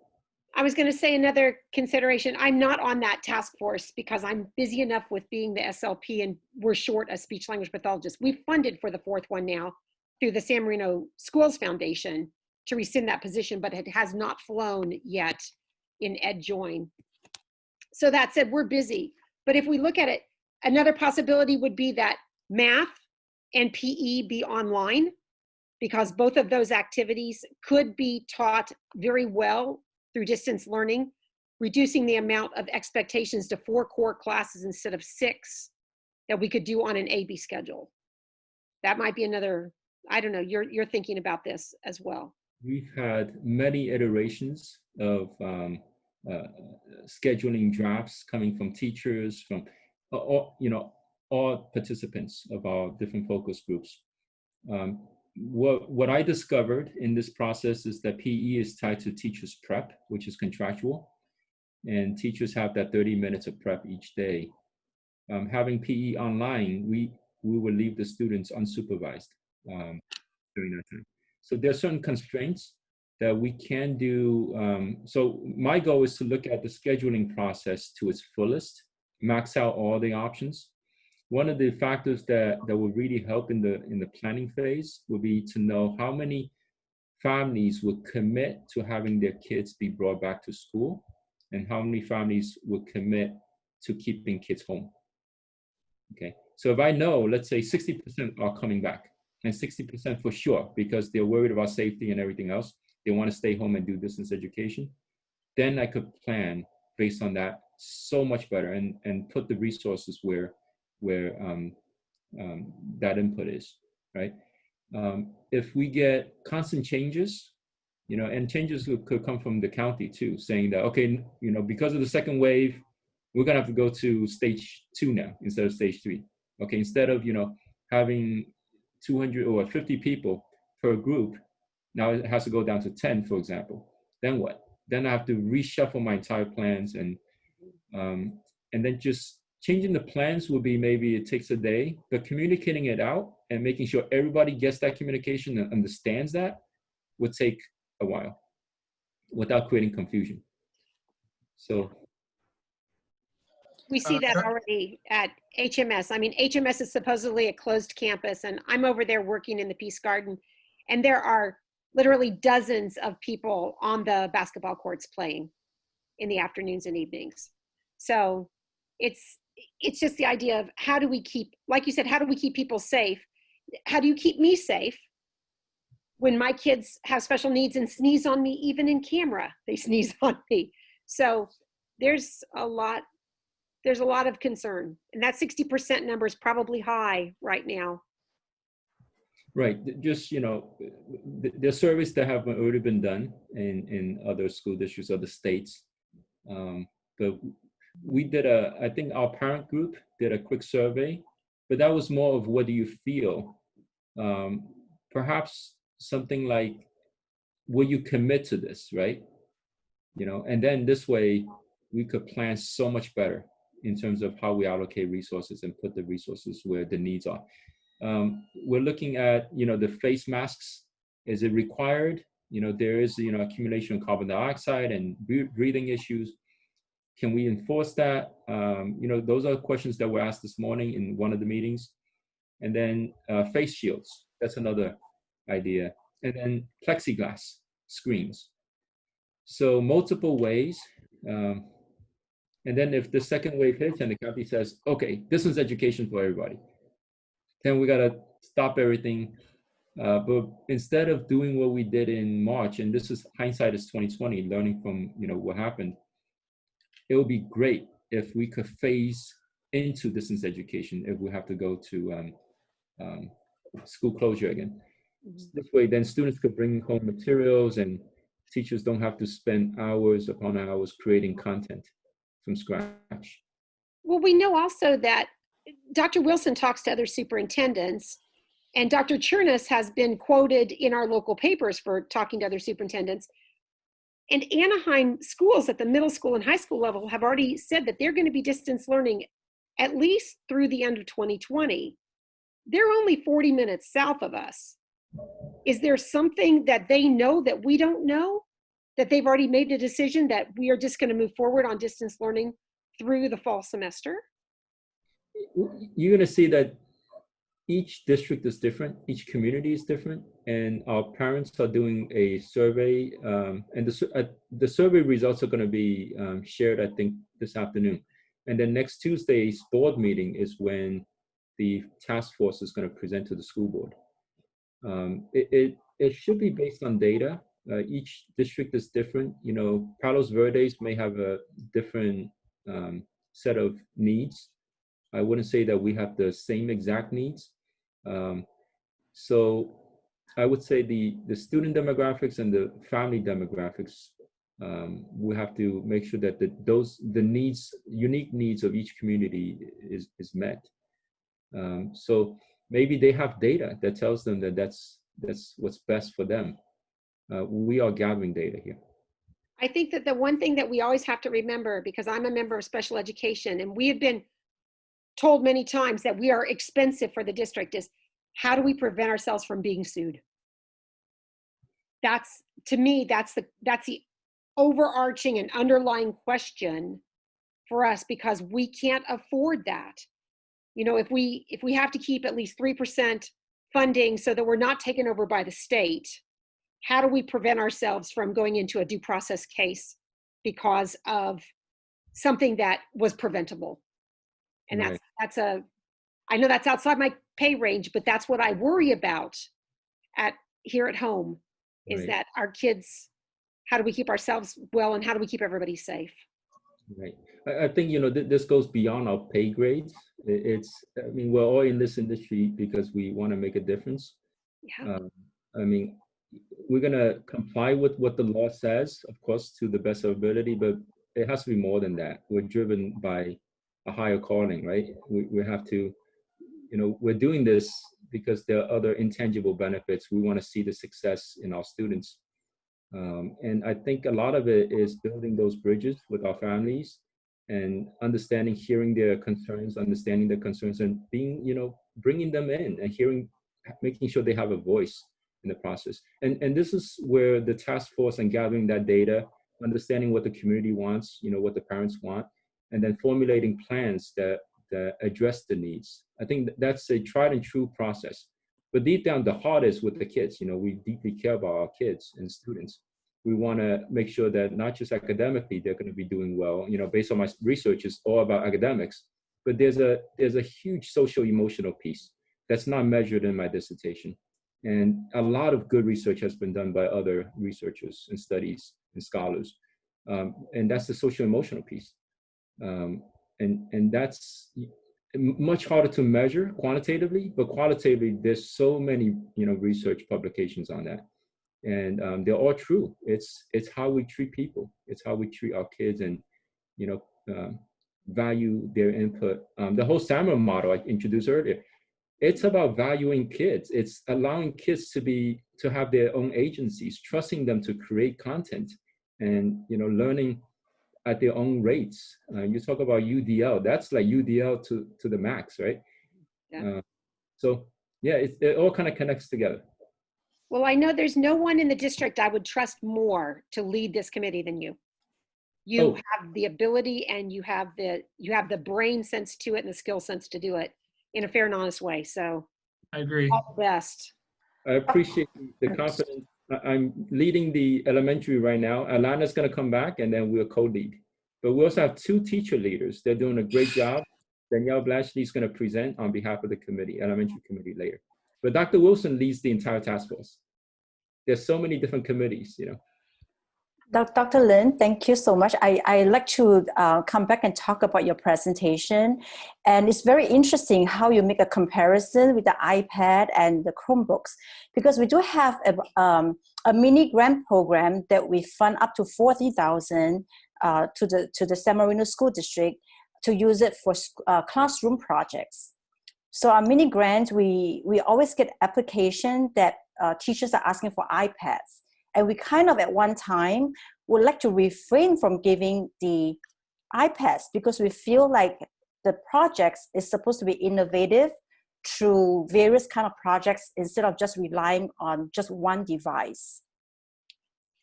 I was going to say another consideration. I'm not on that task force because I'm busy enough with being the SLP and we're short a speech language pathologist. We've funded for the 4th one now through the San Marino Schools Foundation to rescind that position, but it has not flown yet in EdJoin. So that said, we're busy. But if we look at it, another possibility would be that math and PE be online because both of those activities could be taught very well through distance learning, reducing the amount of expectations to 4 core classes instead of 6 that we could do on an AB schedule. That might be another, I don't know, you're thinking about this as well. We've had many iterations of scheduling drafts coming from teachers, from all participants of our different focus groups. What I discovered in this process is that PE is tied to teachers' prep, which is contractual, and teachers have that 30 minutes of prep each day. Having PE online, we will leave the students unsupervised during that time. So there are certain constraints that we can do. So my goal is to look at the scheduling process to its fullest, max out all the options. One of the factors that will really help in the planning phase would be to know how many families would commit to having their kids be brought back to school and how many families would commit to keeping kids home. Okay, so if I know, let's say 60% are coming back and 60% for sure because they're worried about safety and everything else, they want to stay home and do distance education, then I could plan based on that so much better and put the resources where that input is, right? If we get constant changes, and changes could come from the county too, saying that, okay, because of the second wave, we're gonna have to go to stage 2 now instead of stage 3. Okay, instead of, having 200 or 50 people per group, Now it has to go down to 10, for example. Then what? Then I have to reshuffle my entire plans, and then just changing the plans will be, maybe it takes a day, but communicating it out and making sure everybody gets that communication and understands that would take a while without creating confusion. So We see that already at HMS. I mean, HMS is supposedly a closed campus, and I'm over there working in the Peace Garden, and there are literally dozens of people on the basketball courts playing in the afternoons and evenings. So it's just the idea of, how do we keep, like you said, how do we keep people safe? How do you keep me safe when my kids have special needs and sneeze on me? Even in camera, they sneeze on me. So there's a lot of concern, and that 60% number is probably high right now. right, just, the surveys that have already been done in other school districts, other states. But we did I think our parent group did a quick survey, but that was more of, what do you feel? Perhaps something like, will you commit to this, right? And then this way we could plan so much better in terms of how we allocate resources and put the resources where the needs are. We're looking at, the face masks. Is it required? There is, accumulation of carbon dioxide and breathing issues. Can we enforce that? Those are questions that were asked this morning in one of the meetings. And then face shields, that's another idea. And then plexiglass screens. So multiple ways. And then if the second wave hits and the county says, okay, distance education for everybody, then we gotta stop everything. But instead of doing what we did in March, and this is hindsight is 2020, learning from what happened, it would be great if we could phase into distance education if we have to go to school closure again. This way, then students could bring home materials, and teachers don't have to spend hours upon hours creating content from scratch. Well, we know also that Dr. Wilson talks to other superintendents, and Dr. Chernus has been quoted in our local papers for talking to other superintendents. And Anaheim schools at the middle school and high school level have already said that they're going to be distance learning at least through the end of 2020. They're only 40 minutes south of us. Is there something that they know that we don't know? That they've already made a decision that we are just going to move forward on distance learning through the fall semester? You're going to see that each district is different, each community is different, and our parents are doing a survey, and the survey results are going to be shared, I think, this afternoon. And then next Tuesday's board meeting is when the task force is going to present to the school board. It should be based on data. Each district is different. Palos Verdes may have a different set of needs. I wouldn't say that we have the same exact needs. So I would say the student demographics and the family demographics, we have to make sure that the needs, unique needs of each community is met. So maybe they have data that tells them that that's what's best for them. We are gathering data here. I think that the one thing that we always have to remember, because I'm a member of special education, and we have been told many times that we are expensive for the district, is how do we prevent ourselves from being sued? That's, to me, that's the overarching and underlying question for us, because we can't afford that. If we have to keep at least 3% funding so that we're not taken over by the state, how do we prevent ourselves from going into a due process case because of something that was preventable? And Right. I know that's outside my pay range, but that's what I worry about here at home, is Right. that our kids, how do we keep ourselves well, and how do we keep everybody safe? Right. I think, this goes beyond our pay grades. We're all in this industry because we want to make a difference. Yeah. We're going to comply with what the law says, of course, to the best of ability, but it has to be more than that. We're driven by a higher calling, right? We have to, we're doing this because there are other intangible benefits. We want to see the success in our students. And I think a lot of it is building those bridges with our families and understanding, hearing their concerns, understanding their concerns, and being, bringing them in and hearing, making sure they have a voice in the process. And this is where the task force and gathering that data, understanding what the community wants, what the parents want, and then formulating plans that address the needs. I think that's a tried and true process. But deep down, the heart is with the kids. We deeply care about our kids and students. We want to make sure that not just academically they're going to be doing well. Based on my research, it's all about academics. But there's a huge social emotional piece that's not measured in my dissertation. And a lot of good research has been done by other researchers and studies and scholars. And that's the social emotional piece. And that's much harder to measure quantitatively, but qualitatively, there's so many research publications on that, and they're all true. It's how we treat people. It's how we treat our kids, and value their input. The whole SAMR model I introduced earlier, it's about valuing kids. It's allowing kids to have their own agencies, trusting them to create content, and learning at their own rates. You talk about UDL, that's like UDL to the max, right? Yeah. So yeah, it all kind of connects together. Well, I know there's no one in the district I would trust more to lead this committee than you. You have the ability, and you have the brain sense to it and the skill sense to do it in a fair and honest way. So I agree. all the best. I appreciate the confidence. I'm leading the elementary right now. Alana's going to come back, and then we'll co-lead. But we also have 2 teacher leaders. They're doing a great job. Danielle Blashley is going to present on behalf of the committee, elementary committee later. But Dr. Wilson leads the entire task force. There's so many different committees, Dr. Lin, thank you so much. I like to come back and talk about your presentation. And it's very interesting how you make a comparison with the iPad and the Chromebooks, because we do have a mini grant program that we fund up to $40,000 to the San Marino School District to use it for classroom projects. So our mini grant, we always get application that teachers are asking for iPads. And we kind of at one time would like to refrain from giving the iPads because we feel like the projects is supposed to be innovative through various kind of projects instead of just relying on just one device.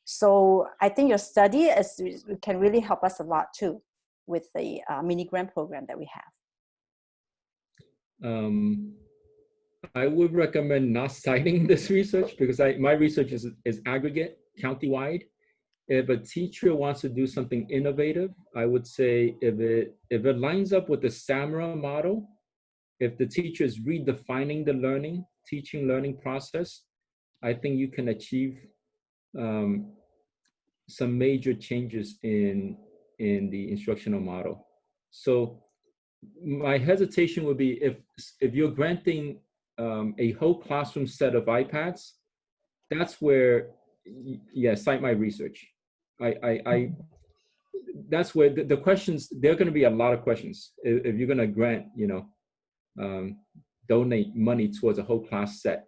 So I think your study can really help us a lot too with the mini grant program that we have. I would recommend not citing this research because my research is aggregate, county-wide. If a teacher wants to do something innovative, I would say if it lines up with the SAMRA model, if the teacher is redefining the teaching learning process, I think you can achieve some major changes in the instructional model. So my hesitation would be if you're granting a whole classroom set of iPads, that's where, cite my research. That's where the questions, there are going to be a lot of questions. If you're going to grant, donate money towards a whole class set,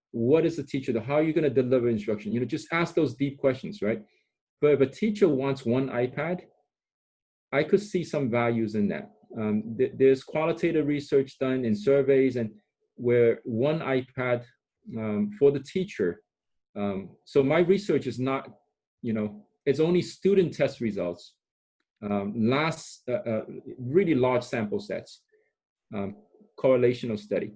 what is the teacher, how are you going to deliver instruction? Just ask those deep questions, right? But if a teacher wants one iPad, I could see some values in that. There's qualitative research done in surveys and where one iPad for the teacher. So my research is not, it's only student test results, really large sample sets, correlational study.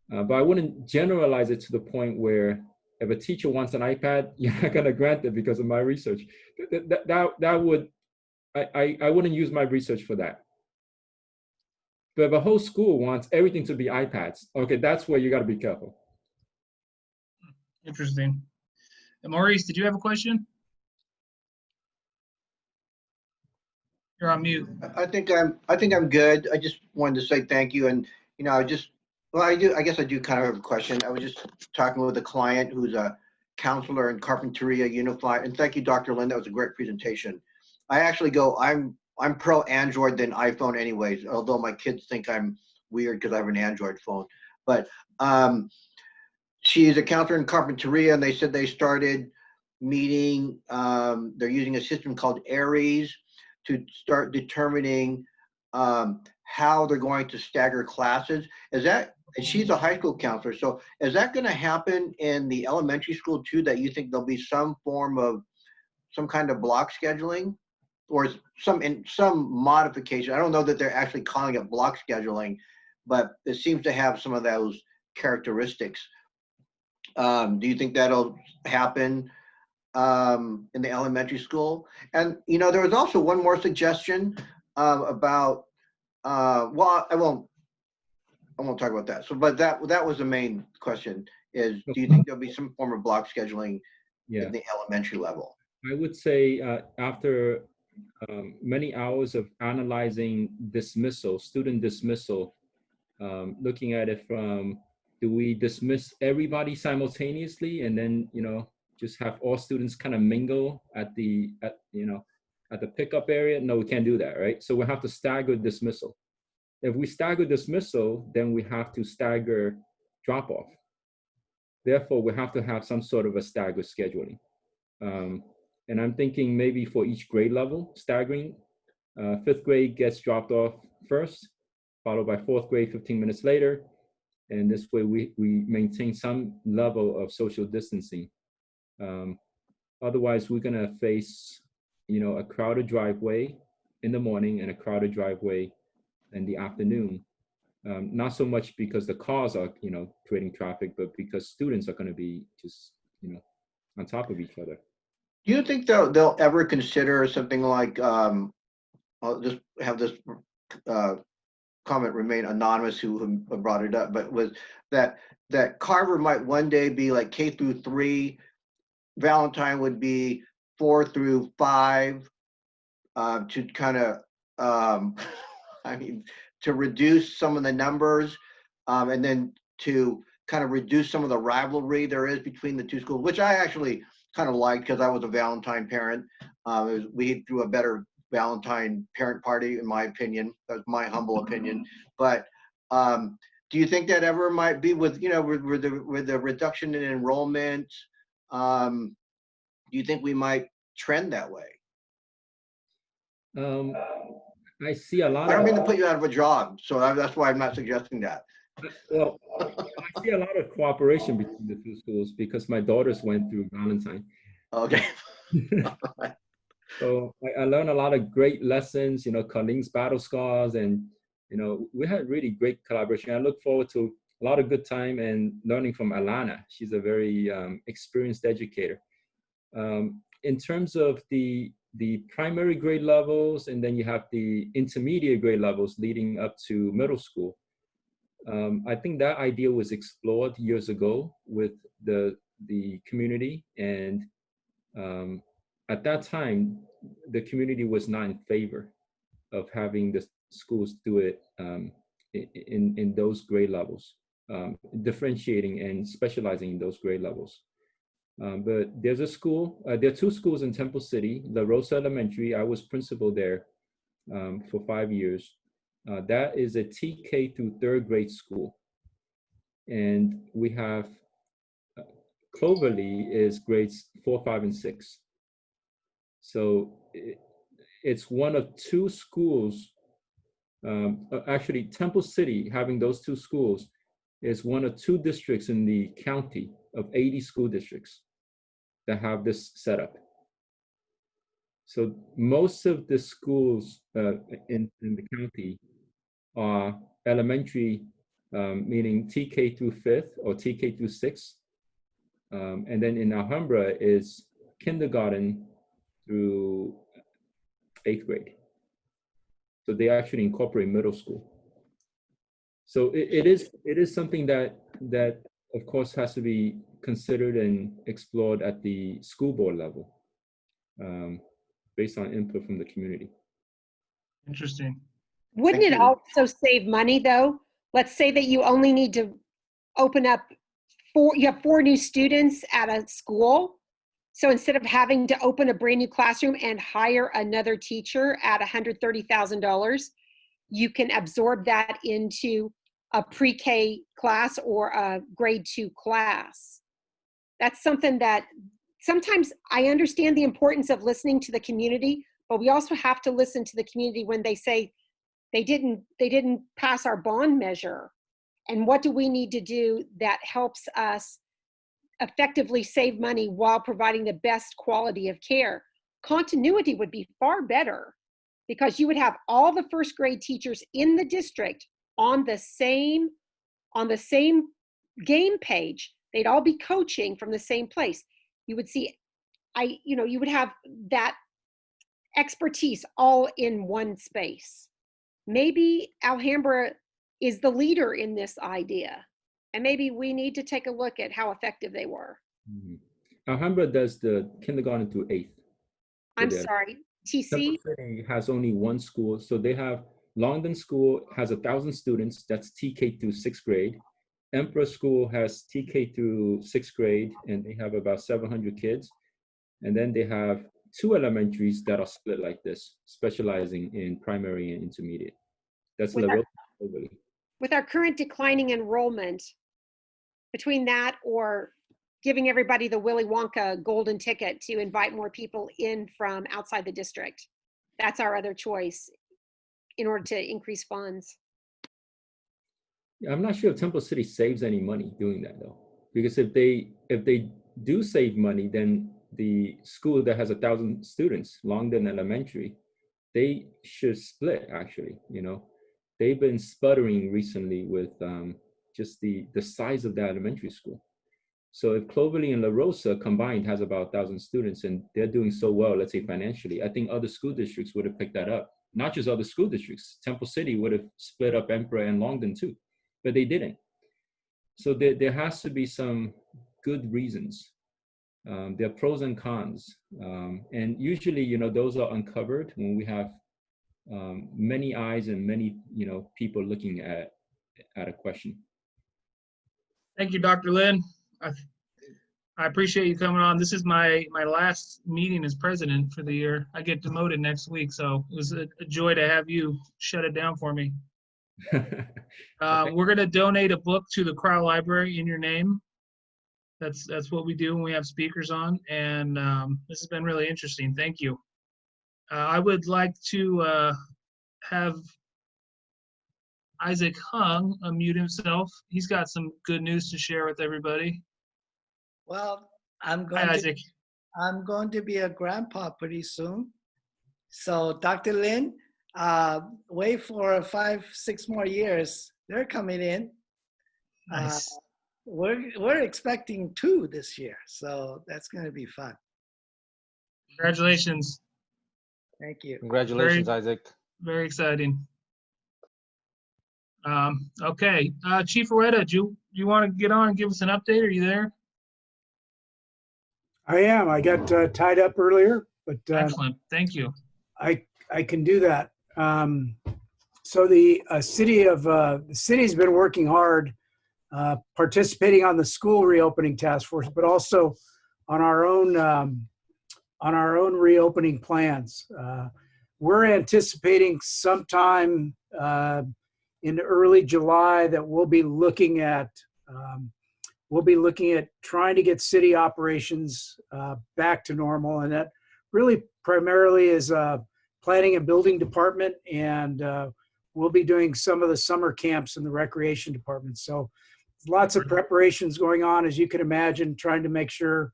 But I wouldn't generalize it to the point where if a teacher wants an iPad, you're not going to grant it because of my research. That would, I wouldn't use my research for that. But if a whole school wants everything to be iPads, okay, that's where you got to be careful. Interesting. And Maurice, did you have a question? You're on mute. I think I'm good. I just wanted to say thank you, and I guess I do kind of have a question. I was just talking with a client who's a counselor in Carpinteria Unified, and thank you, Dr. Lin. That was a great presentation. I actually I'm pro Android than iPhone anyways, although my kids think I'm weird because I have an Android phone. but she's a counselor in Carpinteria, and they said they started meeting. They're using a system called Aries to start determining how they're going to stagger classes. And she's a high school counselor, so is that going to happen in the elementary school too? That you think there'll be some kind of block scheduling, or some modification? I don't know that they're actually calling it block scheduling, but it seems to have some of those characteristics. Do you think that'll happen in the elementary school? And there was also one more suggestion about. Well, I won't talk about that. So, but that was the main question: is do you think there'll be some form of block scheduling at the elementary level? I would say after many hours of analyzing student dismissal, looking at it from, do we dismiss everybody simultaneously and then just have all students kind of mingle at the pickup area? No, we can't do that, right? So we have to stagger dismissal. If we stagger dismissal, then we have to stagger drop-off. Therefore, we have to have some sort of a staggered scheduling. And I'm thinking maybe for each grade level, staggering. 5th grade gets dropped off first, followed by 4th grade 15 minutes later. And this way we maintain some level of social distancing. Otherwise, we're gonna face, a crowded driveway in the morning and a crowded driveway in the afternoon. Not so much because the cars are, creating traffic, but because students are gonna be just, on top of each other. Do you think they'll ever consider something like, I'll just have this comment remain anonymous who brought it up, but was that Carver might one day be like K through 3, Valentine would be 4 through 5, to kind of, to reduce some of the numbers, and then to kind of reduce some of the rivalry there is between the two schools, which I actually kind of liked because I was a Valentine parent. We threw a better Valentine parent party, in my opinion. That's my humble opinion. But do you think that ever might be with the reduction in enrollment? Do you think we might trend that way? I see a lot. I don't mean to put you out of a job, so that's why I'm not suggesting that. Well, I see a lot of cooperation between the two schools because my daughters went through Valentine. Okay. So I learned a lot of great lessons, Colleen's battle scars, and we had really great collaboration. I look forward to a lot of good time and learning from Alana. She's a very experienced educator. In terms of the primary grade levels, and then you have the intermediate grade levels leading up to middle school. I think that idea was explored years ago with the community, and at that time, the community was not in favor of having the schools do it in those grade levels, differentiating and specializing in those grade levels. But there's a school, there are 2 schools in Temple City, La Rosa Elementary. I was principal there for 5 years. That is a TK through 3rd grade school. And we have Cloverly is grades 4, 5, and 6. So it's one of 2 schools. Actually, Temple City, having those 2 schools, is one of 2 districts in the county of 80 school districts that have this setup. So most of the schools in the county are elementary, meaning TK through 5th or TK through 6th. And then in Alhambra is kindergarten through 8th grade. So they actually incorporate middle school. So it is something that of course has to be considered and explored at the school board level, based on input from the community. Interesting. Wouldn't it also save money though? Let's say that you only need to open up you have 4 new students at a school. So instead of having to open a brand new classroom and hire another teacher at $130,000, you can absorb that into a pre-K class or a grade 2 class. That's something that sometimes I understand the importance of listening to the community, but we also have to listen to the community when they say they didn't pass our bond measure. And what do we need to do that helps us effectively save money while providing the best quality of care? Continuity would be far better, because you would have all the first grade teachers in the district on the same game page. They'd all be coaching from the same place. You would see, you would have that expertise all in one space. Maybe Alhambra is the leader in this idea, and maybe we need to take a look at how effective they were. Mhm. Alhambra does the kindergarten through 8th. I'm With it. sorry, TC? Temple City has only one school, so they have Longden School has 1,000 students. That's TK through 6th grade. Emperor School has TK through 6th grade, and they have about 700 kids. And then they have 2 elementaries that are split like this, specializing in primary and intermediate. That's With La our- Rosa overly. With our current declining enrollment, between that or giving everybody the Willy Wonka golden ticket to invite more people in from outside the district, that's our other choice in order to increase funds. Yeah, I'm not sure if Temple City saves any money doing that though, because if they do save money, then the school that has 1,000 students, Longden Elementary, they should split actually. They've been sputtering recently with just the size of the elementary school. So if Cloverly and La Rosa combined has about 1,000 students and they're doing so well, let's say financially, I think other school districts would have picked that up. Not just other school districts. Temple City would have split up Emperor and Longden too, but they didn't. So there has to be some good reasons. There are pros and cons. And usually, those are uncovered when we have many eyes and many, people looking at a question. Thank you, Dr. Lin. I appreciate you coming on. This is my last meeting as president for the year. I get demoted next week, so it was a joy to have you shut it down for me. We're going to donate a book to the Crowell Library in your name. That's what we do when we have speakers on, and this has been really interesting. Thank you. I would like to have Isaac Hung unmute himself. He's got some good news to share with everybody. Well, I'm Hi, Isaac. going to be a grandpa pretty soon. So Dr. Lin, wait for 5-6 more years. They're coming in. Nice. We're expecting 2 this year, so that's going to be fun. Congratulations. Thank you. Congratulations, Isaac. Very exciting. Okay, Chief Oretta, do you want to get on and give us an update? Are you there? I am. I got tied up earlier, but Excellent. Thank you. I can do that. So the city's been working hard, participating on the school reopening task force, but also on our own reopening plans. We're anticipating sometime in early July that we'll be looking at trying to get city operations back to normal, and that really primarily is planning and building department, and we'll be doing some of the summer camps in the recreation department. So lots of preparations going on, as you can imagine, trying to make sure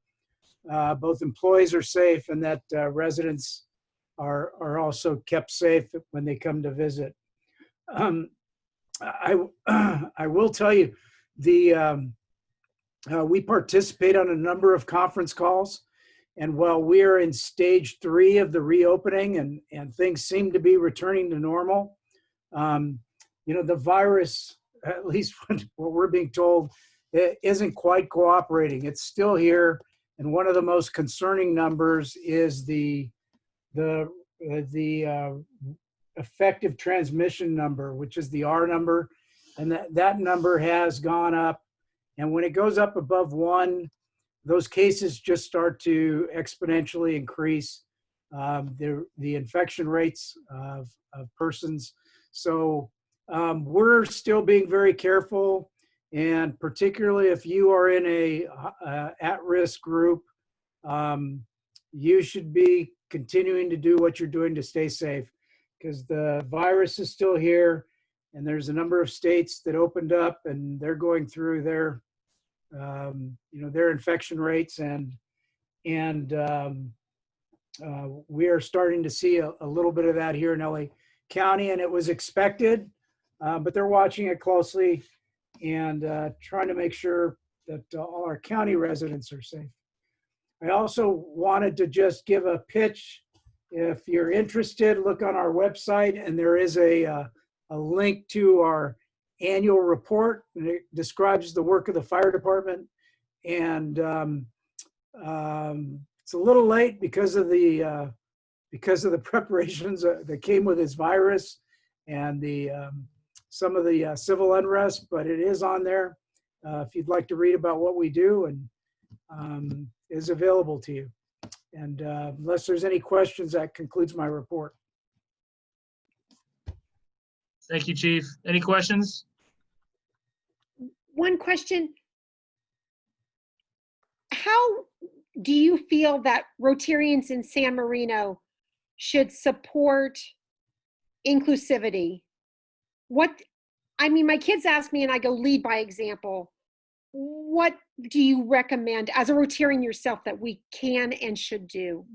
both employees are safe and that residents are also kept safe when they come to visit. I will tell you, we participate on a number of conference calls, and while we are in stage 3 of the reopening and things seem to be returning to normal, the virus, at least what we're being told, it isn't quite cooperating. It's still here, and one of the most concerning numbers is the effective transmission number, which is the R number, and that number has gone up. And when it goes up above 1, those cases just start to exponentially increase the infection rates of persons. So We're still being very careful, and particularly if you are in a at-risk group, you should be continuing to do what you're doing to stay safe, because the virus is still here, and there's a number of states that opened up, and they're going through their, their infection rates, and we are starting to see a little bit of that here in LA County, and it was expected, but they're watching it closely and trying to make sure that all our county residents are safe. I also wanted to just give a pitch. If you're interested, look on our website, and there is a link to our annual report, and it describes the work of the fire department. And it's a little late because of the preparations that came with this virus and some of the civil unrest, but it is on there if you'd like to read about what we do, and is available to you. And unless there's any questions, that concludes my report. Thank you, Chief. Any questions? One question. How do you feel that Rotarians in San Marino should support inclusivity? My kids ask me and I go lead by example. What do you recommend as a Rotarian yourself that we can and should do?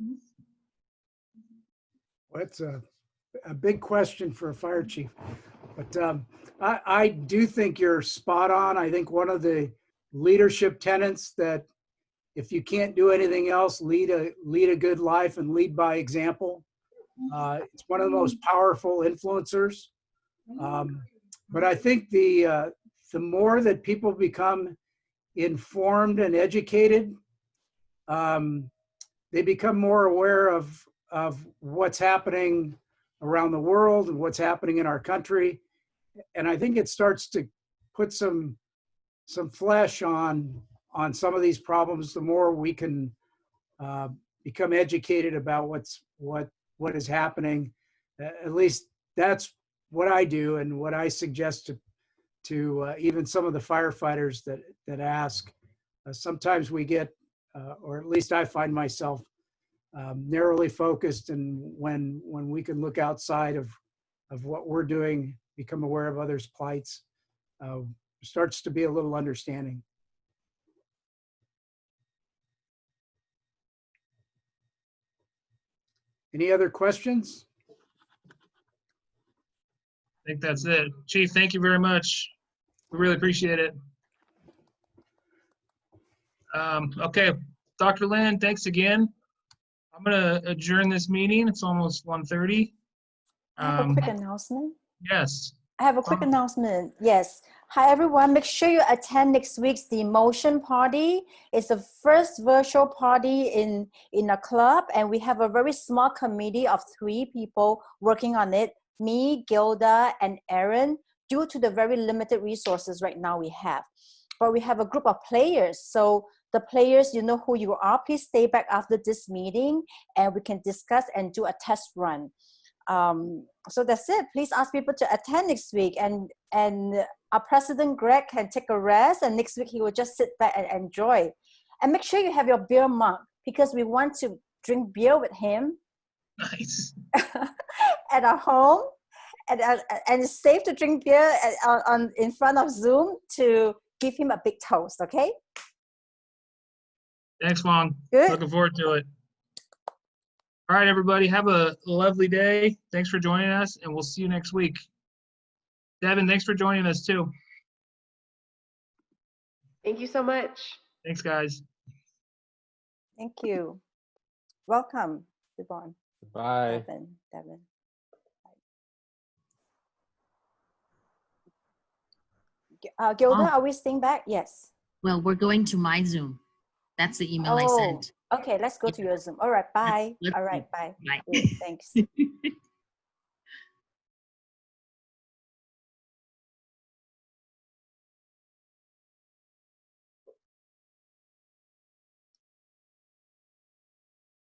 Well, that's a big question for a fire chief, but I do think you're spot on. I think one of the leadership tenets that if you can't do anything else, lead a good life and lead by example. It's one of the most powerful influencers. But I think the more that people become informed and educated, they become more aware of what's happening around the world and what's happening in our country. And I think it starts to put some flesh on some of these problems, the more we can become educated about what is happening. At least that's what I do, and what I suggest to even some of the firefighters that ask. Sometimes we get, or at least I find myself narrowly focused, and when we can look outside of what we're doing, become aware of others' plights, starts to be a little understanding. Any other questions? I think that's it. Chief, thank you very much. We really appreciate it. Okay, Dr. Lynn, thanks again. I'm gonna adjourn this meeting. It's almost 1:30. I have a quick announcement. Yes. I have a quick announcement. Yes. Hi, everyone. Make sure you attend next week's The Emotion Party. It's the first virtual party in a club, and we have a very small committee of 3 people working on it. Me, Gilda, and Aaron, due to the very limited resources right now we have. But we have a group of players. So the players, you know who you are. Please stay back after this meeting, and we can discuss and do a test run. So that's it. Please ask people to attend next week, and our President Greg can take a rest, and next week he will just sit back and enjoy. And make sure you have your beer mug, because we want to drink beer with him. Nice. At our home, and it's safe to drink beer in front of Zoom to give him a big toast. Okay. Thanks, Mom. Good. Looking forward to it. All right, everybody. Have a lovely day. Thanks for joining us, and we'll see you next week. Devin, thanks for joining us too. Thank you so much. Thanks, guys. Thank you. Welcome, Yvonne. Bye. Devin. Gilda, are we staying back? Yes. Well, we're going to my Zoom. That's the email I sent. Okay, let's go to your Zoom. All right, bye. Let's All right, bye. Bye. Good, thanks.